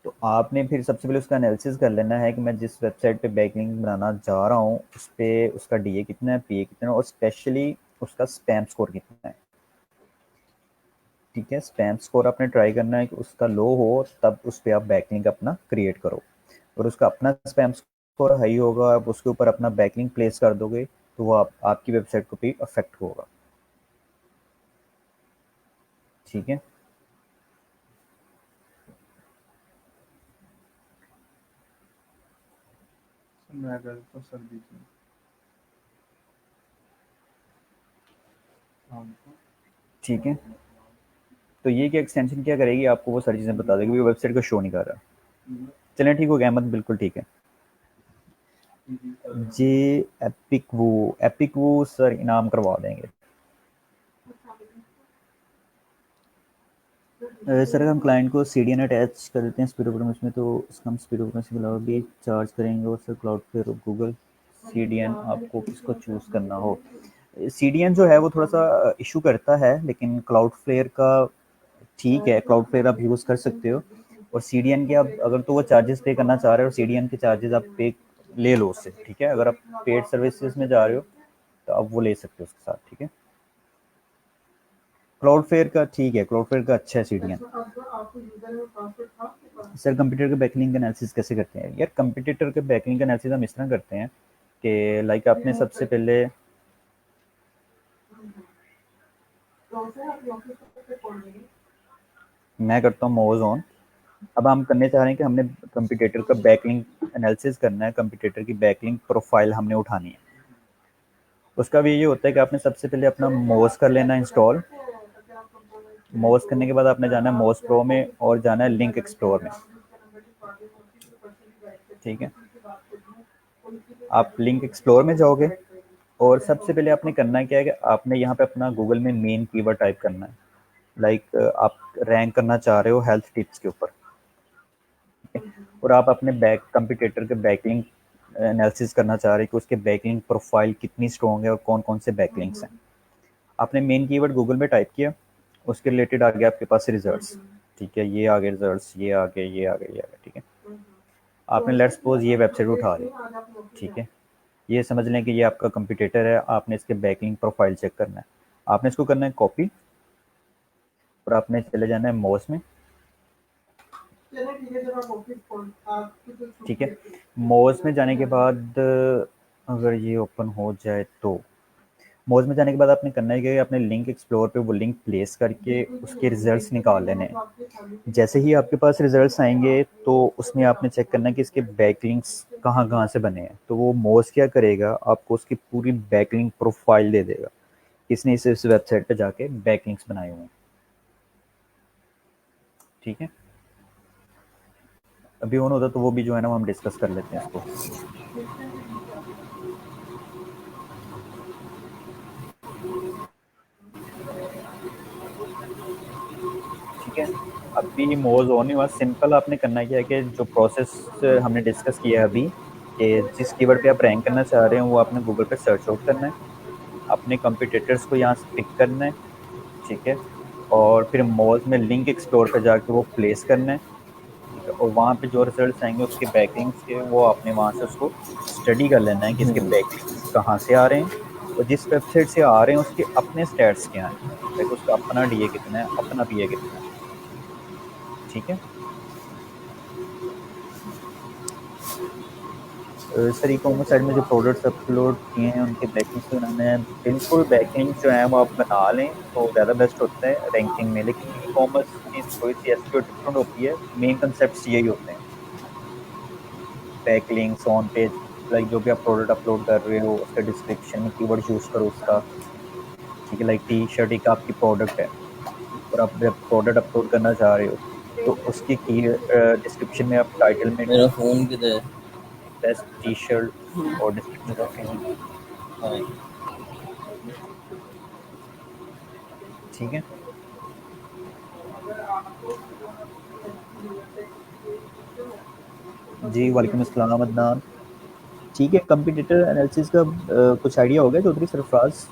तो आपने फिर सबसे पहले उसका एनालिसिस कर लेना है कि मैं जिस वेबसाइट पे बैकलिंक बनाना जा रहा हूँ उस पर उसका डीए कितना है, पीए कितना है, और स्पेशली उसका स्पैम स्कोर कितना है, ठीक है। स्पैम स्कोर आपने ट्राई करना है कि उसका लो हो, तब उस पर आप बैकलिंक अपना क्रिएट करो। और उसका अपना स्पैम स्कोर हाई होगा, आप उसके ऊपर अपना बैकलिंक प्लेस कर दोगे तो वो आपकी वेबसाइट को भी अफेक्ट होगा, ठीक है। मैं कर तो सर दीजिए। ठीक है, तो ये क्या एक्सटेंशन क्या करेगी, आपको वो सारी चीज़ें बता देगी, वो वेबसाइट का शो नहीं कर रहा। चलें, ठीक हो गया अहमद, बिल्कुल ठीक है जी। एपिक वो सर इनाम करवा देंगे। सर अगर हम क्लाइंट को सीडीएन अटैच कर देते हैं स्पीड प्रोग्राम इसमें, तो इसका हम स्पीड प्रोग्राम के अलावा भी चार्ज करेंगे, और सर क्लाउड फ्लेयर और गूगल सीडीएन आपको किसको चूज़ करना हो। सीडीएन जो है वो थोड़ा सा इशू करता है, लेकिन क्लाउड फ्लेयर का ठीक है, क्लाउड फ्लेयर आप यूज़ कर सकते हो। और सीडीएन के आप अगर तो वो चार्जेस पे करना चाह रहे हो, सीडीएन के चार्जेस आप पे ले लो उससे, ठीक है। अगर आप पेड सर्विसेज में जा रहे हो तो आप वो ले सकते हो उसके साथ, ठीक है। क्लाउडफ्लेयर का ठीक है, क्लाउडफ्लेयर का अच्छा है सीढ़ियाँ। सर कंप्यूटर के बैकलिंक एनालिसिस कैसे करते हैं? यार कंप्यूटर के बैकलिंक एनालिसिस हम इस तरह करते हैं कि लाइक आपने सबसे पहले मैं करता हूँ मोज ऑन। अब हम करने चाह रहे हैं कि हमने कंप्यूटर का बैकलिंक एनालिसिस करना है, कंप्यूटर की बैकलिंक प्रोफाइल हमने उठानी है। उसका भी ये होता है कि आपने सबसे पहले अपना मोज कर लेना इंस्टॉल। मोज करने के बाद आपने जाना है मोज प्रो में और जाना है लिंक एक्सप्लोर में, ठीक है। आप लिंक एक्सप्लोर में जाओगे और सबसे पहले आपने करना क्या है कि आपने यहाँ पे अपना गूगल में मेन कीवर्ड टाइप करना है। लाइक आप रैंक करना चाह रहे हो हेल्थ टिप्स के ऊपर, और आप अपने बैक कंप्यूटर के बैकलिंक एनालिसिस करना चाह रहे हो कि उसके बैकलिंक प्रोफाइल कितनी स्ट्रॉन्ग है और कौन कौन से बैकलिंक्स हैं। आपने मेन कीवर्ड गूगल में टाइप किया, उसके रिलेटेड आ गया आपके पास रिजल्ट्स, ठीक है। ये आ गए रिजल्ट्स, ये आ गए, ये आ गए, ये आ गए, ठीक है। आपने लेट्स सपोज ये वेबसाइट उठा ली, ठीक है। ये समझ लें कि ये आपका कंप्यूटर है, आपने इसके बैकलिंक प्रोफाइल चेक करना है। आपने इसको करना है कॉपी और आपने चले जाना है मोज में, ठीक है। मोज में जाने के बाद अगर ये ओपन हो जाए तो मोज में जाने के बाद आपने करना है कि आपने लिंक एक्सप्लोर पे वो लिंक प्लेस करके उसके रिजल्ट्स निकाल लेने हैं। जैसे ही आपके पास रिजल्ट्स आएंगे तो उसमें आपने चेक करना है कि इसके बैकलिंक्स कहाँ कहाँ से बने हैं। तो वो मोज क्या करेगा, आपको उसकी पूरी बैकलिंक प्रोफाइल दे देगा, किसने इस वेबसाइट पे जाके बैकलिंक्स बनाए हुए हैं, ठीक है। अभी ऑन होता तो वो भी जो है ना हम डिस्कस कर लेते हैं इसको। ठीक है, अभी मोज ऑन ही हुआ। सिंपल आपने करना क्या है कि जो प्रोसेस हमने डिस्कस किया है अभी, कि जिस कीवर्ड पे आप रैंक करना चाह रहे हैं वो आपने गूगल पे सर्च आउट करना है, अपने कंपटीटर्स को यहाँ से पिक करना है, ठीक है। और फिर मोज में लिंक एक्सप्लोर पे जाके वो प्लेस करना है, ठीक है। और वहाँ पे जो रिजल्ट्स आएंगे उसके बैकलिंक्स के, वो आपने वहाँ से उसको स्टडी कर लेना है कि इसके बैकलिंक्स कहाँ से आ रहे हैं और जिस वेबसाइट से आ रहे हैं उसके अपने स्टैट्स क्या हैं, लाइक उसका अपना डीए कितना है, अपना पीए कितना है, ठीक है। सर ई कॉमर्स साइट में जो प्रोडक्ट्स अपलोड किए हैं उनके बैकलिंक्स बनाना है, बिल्कुल बैकलिंक जो है वो आप बना लें तो ज़्यादा बेस्ट होता है रैंकिंग में। लेकिन ई कॉमर्स की थोड़ी सी एसईओ डिफरेंट होती है, मेन कंसेप्ट यही होते हैं, बैकलिंक्स ऑन पेज, लाइक जो भी आप प्रोडक्ट अपलोड कर रहे हो उसका डिस्क्रिप्शन में कीवर्ड यूज़ करो उसका, ठीक है। लाइक टी शर्ट एक आपकी प्रोडक्ट है और आप जब प्रोडक्ट अपलोड करना चाह रहे हो तो उसकी की डिस्क्रिप्शन में आप टाइटल में मेरा फ़ोन किधर है? बेस्ट टी शर्ट और डिस्क्रिप्शन मेरा में, फ़ोन हाँ ठीक है। जी वालेकुम अस्सलाम अदनान। ठीक है, कंपटीटर एनालिसिस का कुछ आइडिया हो गया चौधरी सरफराज?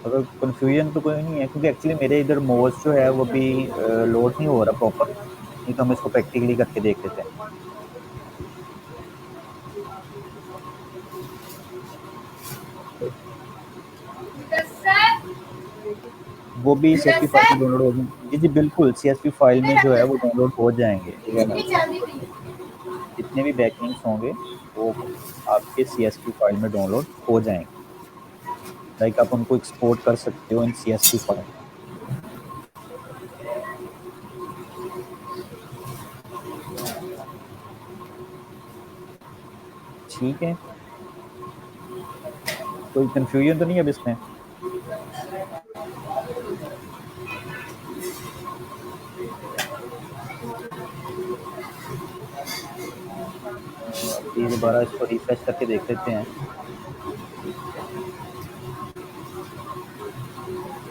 अगर कन्फ्यूजन तो कोई नहीं है, क्योंकि एक्चुअली मेरे इधर मोज जो है वो भी लोड नहीं हो रहा प्रॉपर, नहीं तो हम इसको प्रैक्टिकली करके देख लेते हैं। वो भी CSV फाइल में डाउनलोड हो जाएंगे। जी जी बिल्कुल, CSV फाइल में जो है वो डाउनलोड हो जाएंगे। ठीक है ना? जितने भी बैकलिंक्स होंगे वो आपके CSV फाइल में डाउनलोड हो जाएंगे। लाइक आप उनको एक्सपोर्ट कर सकते हो इन CSV फाइल। ठीक है, कोई कंफ्यूजन तो नहीं है अब इसमें? अभी दोबारा इसको रिफ्रेश करके देख लेते हैं।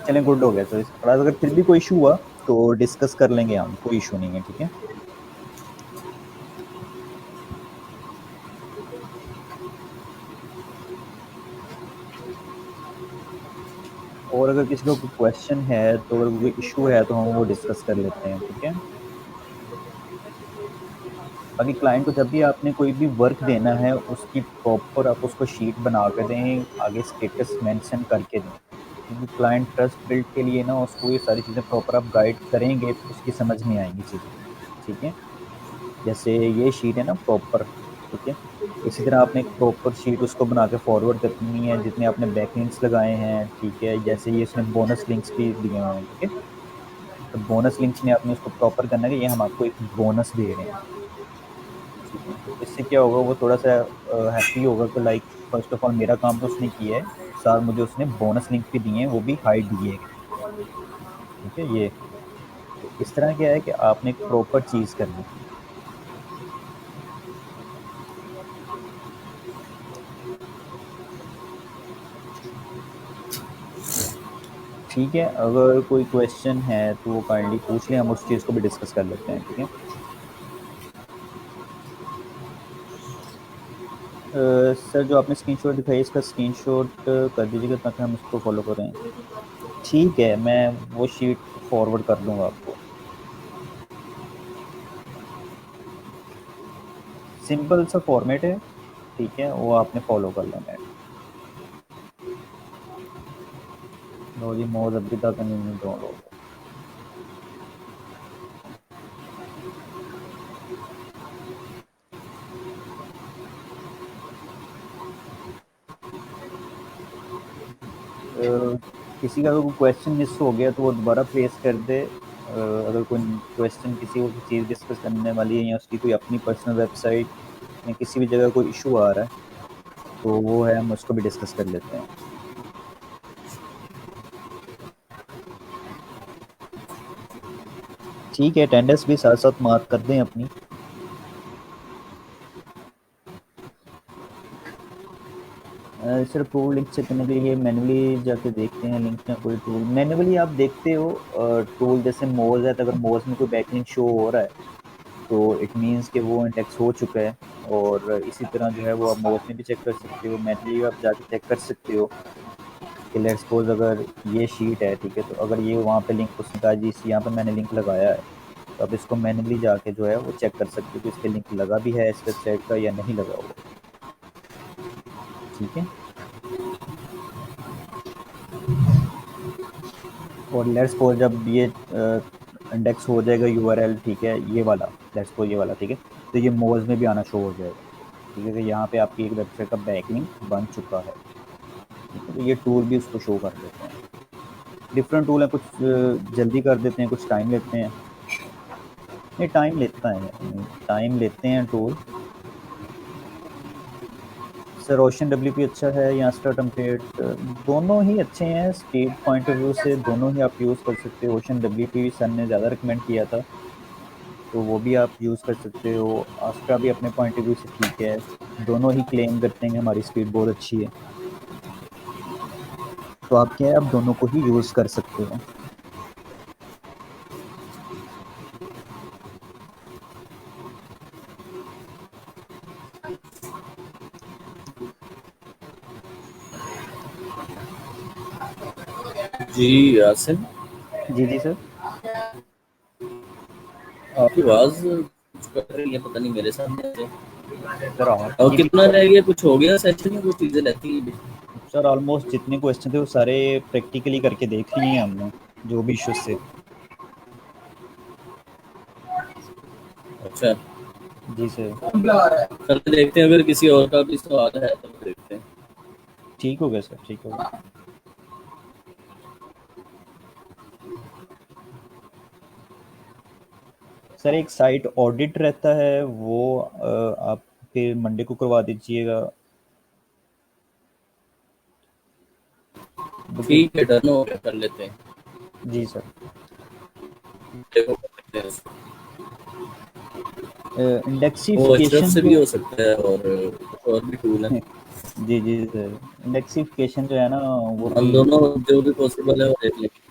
चलें, गुड हो गया। तो इसके बाद अगर फिर भी कोई इशू हुआ तो डिस्कस कर लेंगे हम, कोई इशू नहीं है, ठीक है। और अगर किसी को कोई क्वेश्चन है तो अगर कोई इशू है तो हम वो डिस्कस कर लेते हैं, ठीक है। बाकी क्लाइंट को जब भी आपने कोई भी वर्क देना है उसकी प्रॉपर आप उसको शीट बना कर दें, आगे स्टेटस मेंशन करके दें, क्योंकि क्लाइंट ट्रस्ट बिल्ड के लिए ना उसको ये सारी चीज़ें प्रॉपर आप गाइड करेंगे तो उसकी समझ में आएंगी चीज़ें। ठीक है, जैसे ये शीट है ना प्रॉपर, ठीक है, इसी तरह आपने एक प्रॉपर शीट उसको बना के फॉरवर्ड करनी है जितने आपने बैकलिंक्स लगाए हैं। ठीक है, जैसे ये इसने बोनस लिंक्स भी दिए हुए हैं। ठीक है, तो बोनस लिंक्स में आपने उसको प्रॉपर करना है कि ये हम आपको एक बोनस दे रहे हैं। ठीक है, तो इससे क्या होगा, वो थोड़ा सा हैप्पी होगा कि लाइक फर्स्ट ऑफ ऑल मेरा काम तो उसने किया है, साथ मुझे उसने बोनस लिंक भी दिए हैं, वो भी हाइड दिए गए। ठीक है, ये तो इस तरह क्या है कि आपने एक प्रॉपर चीज़ करनी है। ठीक है, अगर कोई क्वेश्चन है तो वो काइंडली पूछ लें, हम उस चीज़ को भी डिस्कस कर लेते हैं। ठीक है, सर जो आपने स्क्रीनशॉट दिखाई इसका स्क्रीनशॉट कर दीजिएगा ताकि हम इसको फॉलो करें। ठीक है, मैं वो शीट फॉरवर्ड कर दूंगा आपको। सिंपल सा फॉर्मेट है, ठीक है, वो आपने फॉलो कर लेना है। लो जी, मोज अभी तक नहीं डाउनलोड। किसी का अगर कोई क्वेश्चन मिस हो गया तो वो दोबारा प्लेस कर दे। अगर कोई क्वेश्चन किसी को चीज़ डिस्कस करने वाली है या उसकी कोई अपनी पर्सनल वेबसाइट या किसी भी जगह कोई इशू आ रहा है तो वो है, हम उसको भी डिस्कस कर लेते हैं। ठीक है, अटेंडेंस भी साथ साथ मार्क कर दें अपनी। सर अप्रूवल लिंक चेक करने के लिए मैनुअली जाके देखते हैं लिंक में कोई टूल मैनुअली आप देखते हो। टूल जैसे मोज है, तो अगर मोज में कोई बैकलिंक शो हो रहा है तो इट मीन्स कि वो इंडेक्स हो चुका है। और इसी तरह जो है वो आप मोज में भी चेक कर सकते हो, मैनुअली आप जाके चेक कर सकते हो कि लेट्स सपोज अगर ये शीट है, ठीक है, तो अगर ये वहाँ पे लिंक उसने कहा जी इस यहाँ पे मैंने लिंक लगाया है, तो आप इसको मैनुअली जाके जो है वो चेक कर सकते हो कि इस पर लिंक लगा भी है इस वेबसाइट का या नहीं लगा हुआ। ठीक है, और लेट्स सपोज जब ये इंडेक्स हो जाएगा यूआरएल, ठीक है, ये वाला लेट्स सपोज ये वाला, ठीक है, तो ये मोज में भी आना शो हो जाएगा। ठीक है, तो यहाँ पे आपकी एक वेबसाइट का बैकलिंक बन चुका है। ठीक है, तो ये टूल भी उसको शो कर देते हैं। डिफरेंट टूल हैं, कुछ जल्दी कर देते हैं, कुछ टाइम लेते हैं। नहीं, टाइम लेता है, टाइम लेते हैं टूल। सर ओशन डब्ल्यूपी अच्छा है या स्टार टेम्पलेट, दोनों ही अच्छे हैं स्पीड पॉइंट ऑफ व्यू से, दोनों ही आप यूज़ कर सकते हो। ओशन डब्ल्यूपी सर ने ज़्यादा रिकमेंड किया था तो वो भी आप यूज़ कर सकते हो। आस्ट्रा भी अपने पॉइंट ऑफ व्यू से ठीक है, दोनों ही क्लेम करते हैं कि हमारी स्पीड बहुत अच्छी है, तो आप क्या है आप दोनों को ही यूज़ कर सकते हो। जी यासिन, जी जी सर। आपकी आवाज़ कुछ कर रही है, पता नहीं मेरे सामने से। सर और आपकी भी कितना रह गया, कुछ हो गया सेशन में, कुछ चीज़ें रहती हैं? सर ऑलमोस्ट जितने क्वेश्चन थे वो सारे प्रैक्टिकली करके देख लिए हैं हमने, जो भी इश्यूज थे। अच्छा, जी सर। चल देखते हैं, अगर किसी और का भी सवाल है तो देखते हैं। ठीक हो गया सर, ठीक हो गया। सर एक साइट ऑडिट रहता है वो आप फिर मंडे को करवा दीजिएगा। ठीक है, डन हो गया, कर लेते हैं। जी सर। देखो कर लेते हैं उसको। वो अशरफ इंडेक्सिफिकेशन से भी जो हो सकता है और कुछ और भी टूल है। जी जी सर, इंडेक्सिफिकेशन जो है ना वो भी हम दोनों जो भी पॉसिबल है वो देख लेंगे।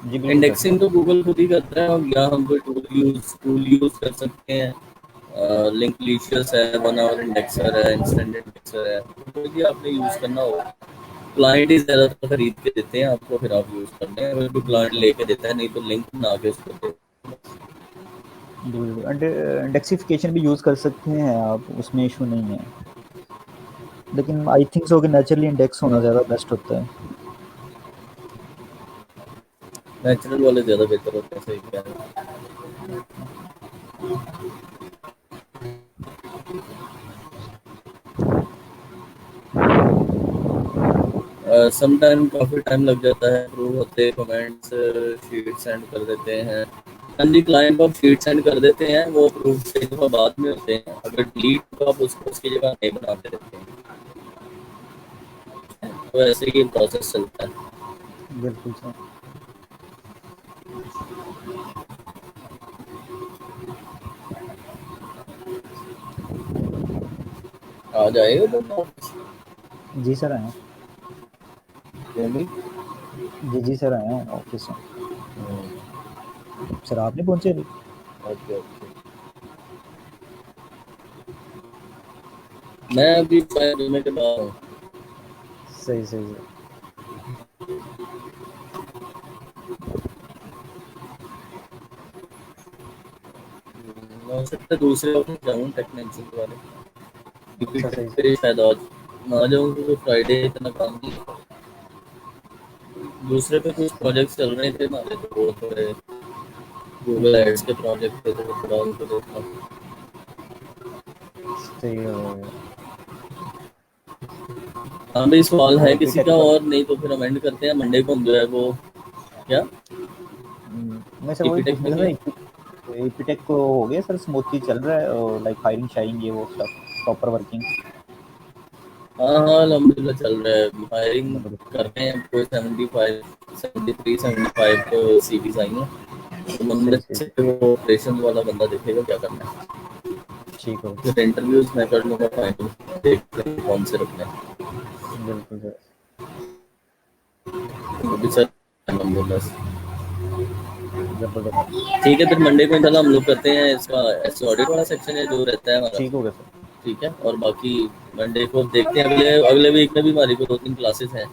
जी बिल्कुल सर। इंडेक्सिंग तो गूगल खुद ही करता है, और या हम कोई टूल यूज कर सकते हैं। लिंकलिशियस है, वन आवर इंडेक्सर है, इंस्टेंट इंडेक्सर है, कोई भी आपने यूज करना हो। क्लाइंट ही ज्यादातर खरीद के देते हैं आपको, फिर आप यूज करते हैं। अगर कोई क्लाइंट लेके देता है, नहीं तो लिंक बना के उसको दे। इंडेक्सिफिकेशन भी यूज़ कर सकते हैं आप, उसमें इशू नहीं है, लेकिन आई थिंक सो कि नेचुरली इंडेक्स होना ज़्यादा बेस्ट होता है। नेचुरल वाले ज़्यादा बेहतर होते हैं, सही कह रहे हैं। समटाइम काफ़ी टाइम लग जाता है अप्रूव होते, कमेंट्स शीट सेंड कर देते हैं। हाँ जी, क्लाइंट को आप शीट सेंड कर देते हैं, वो अप्रूव कई दफ़ा बाद में होते हैं। अगर डिलीट तो आप उसको उसकी जगह नहीं बना के देते हैं, तो ऐसे ही प्रोसेस चलता है। बिल्कुल सर। आ जाएगा तो जी सर आए हैं। भी। जी सर आए हैं ऑफिस में। सर आप नहीं पहुंचे अभी? ओके ओके, मैं अभी 5 महीने के बाद हूँ। सही सही सर। हो सकता है दूसरे ऑफिस जाऊँ टेक्निकल वाले, क्योंकि अच्छा सही सर। फिर शायद आज ना जाऊँ, क्योंकि फ्राइडे इतना काम नहीं है। दूसरे पे कुछ प्रोजेक्ट्स चल रहे थे हमारे, तो वो थोड़े गूगल एड्स के प्रोजेक्ट थे, तो वो थोड़ा उनको देखा। सही है। हाँ भाई, सवाल है किसी एपीटेक का? का और नहीं तो फिर अमेंड करते हैं मंडे को, हम जो है वो क्या मैं सर वही एपीटेक पूछना का था क्या। एपीटेक को हो गया सर, स्मूथली चल रहा है और लाइक हायरिंग शायरिंग ये वो सब प्रॉपर वर्किंग? हाँ हाँ, अल्हम्दुलिल्लाह चल रहा है, हायरिंग मतलब कर रहे हैं। कोई 75 73 75 तो सीवीज आई हैं, तो सही उनमें सही से वो ऑपरेशन वाला बंदा देखेगा क्या करना है। ठीक हो। फिर इंटरव्यूज मैं कर लूँगा फाइनल, देखते हैं कौन से रखने हैं। बिल्कुल सर। अभी सर अल्हम्दुलिल्लाह जबरदस्त। ठीक है। फिर मंडे को इंशाल्लाह हम लोग करते हैं इसका एस ऑडिट वाला सेक्शन है जो रहता है हमारा, ठीक हो गया सर। ठीक है। और बाकी मंडे को देखते हैं, अगले अगले वीक में भी हमारी को 2-3 क्लासेस हैं,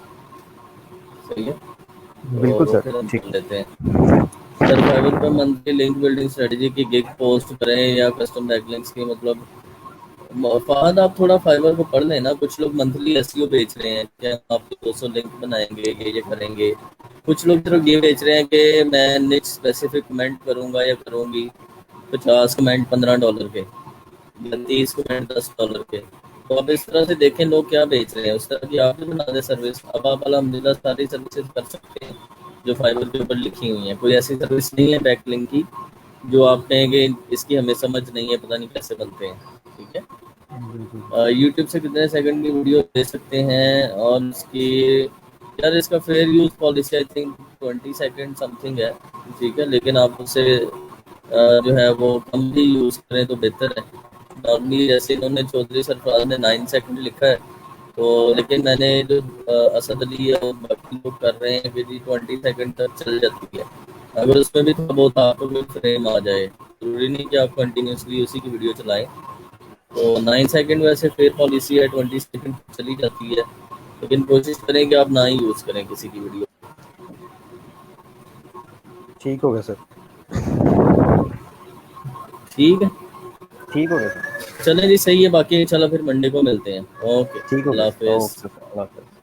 सही है। तो बिल्कुल वो सर फिर हम ठीक कर है। लेते हैं। सर फाइवर पर मंथली लिंक बिल्डिंग स्ट्रेटजी की गिग पोस्ट करें या कस्टम बैकलिंक्स की, मतलब फहद आप थोड़ा फाइवर को पढ़ लेना। कुछ लोग मंथली एसईओ बेच रहे हैं कि हम आपको 200 लिंक बनाएंगे, ये करेंगे। कुछ लोग सिर्फ ये बेच रहे हैं कि मैं निच स्पेसिफिक कमेंट करूंगा या करूंगी, 50 कमेंट $15 के या 30 कमेंट $10 के। तो अब इस तरह से देखें लोग क्या बेच रहे हैं, उस तरह की आप भी बना दें सर्विस। अब आप अल्हम्दुलिल्लाह सारी सर्विसेज कर सकते हैं जो फाइवर के ऊपर लिखी हुई हैं। कोई ऐसी सर्विस नहीं है बैकलिंक की जो आप कहेंगे इसकी हमें समझ नहीं है, पता नहीं कैसे बनते हैं, ठीक है। बिल्कुल यूट्यूब से कितने सेकंड की वीडियो दे सकते हैं और इसकी, यार इसका fair use policy I think 20 second something है, ठीक है। लेकिन आप उसे जो है वो कम भी यूज़ करें तो बेहतर है। नॉर्मली जैसे इन्होंने चौधरी सरफराज ने 9 सेकंड लिखा है, तो लेकिन मैंने जो असद अली और बाकी लोग कर रहे हैं कि जी 20 सेकंड तक चल जाती है। अगर उसमें भी थोड़ा बहुत आपको कोई फ्रेम आ जाए, जरूरी नहीं कि आप कंटिन्यूसली उसी की वीडियो चलाएं। तो 9 सेकंड वैसे फेयर पॉलिसी है, 20 सेकंड चली जाती है, लेकिन कोशिश करें कि आप ना ही यूज़ करें किसी की वीडियो। ठीक हो गया सर। ठीक है, ठीक हो गया सर। चलें जी, सही है। बाकी इंशाल्लाह फिर मंडे को मिलते हैं। ओके, ठीक हो अल्लाह गया। हाफिज़। ओके सर, अल्लाह हाफ़िज़।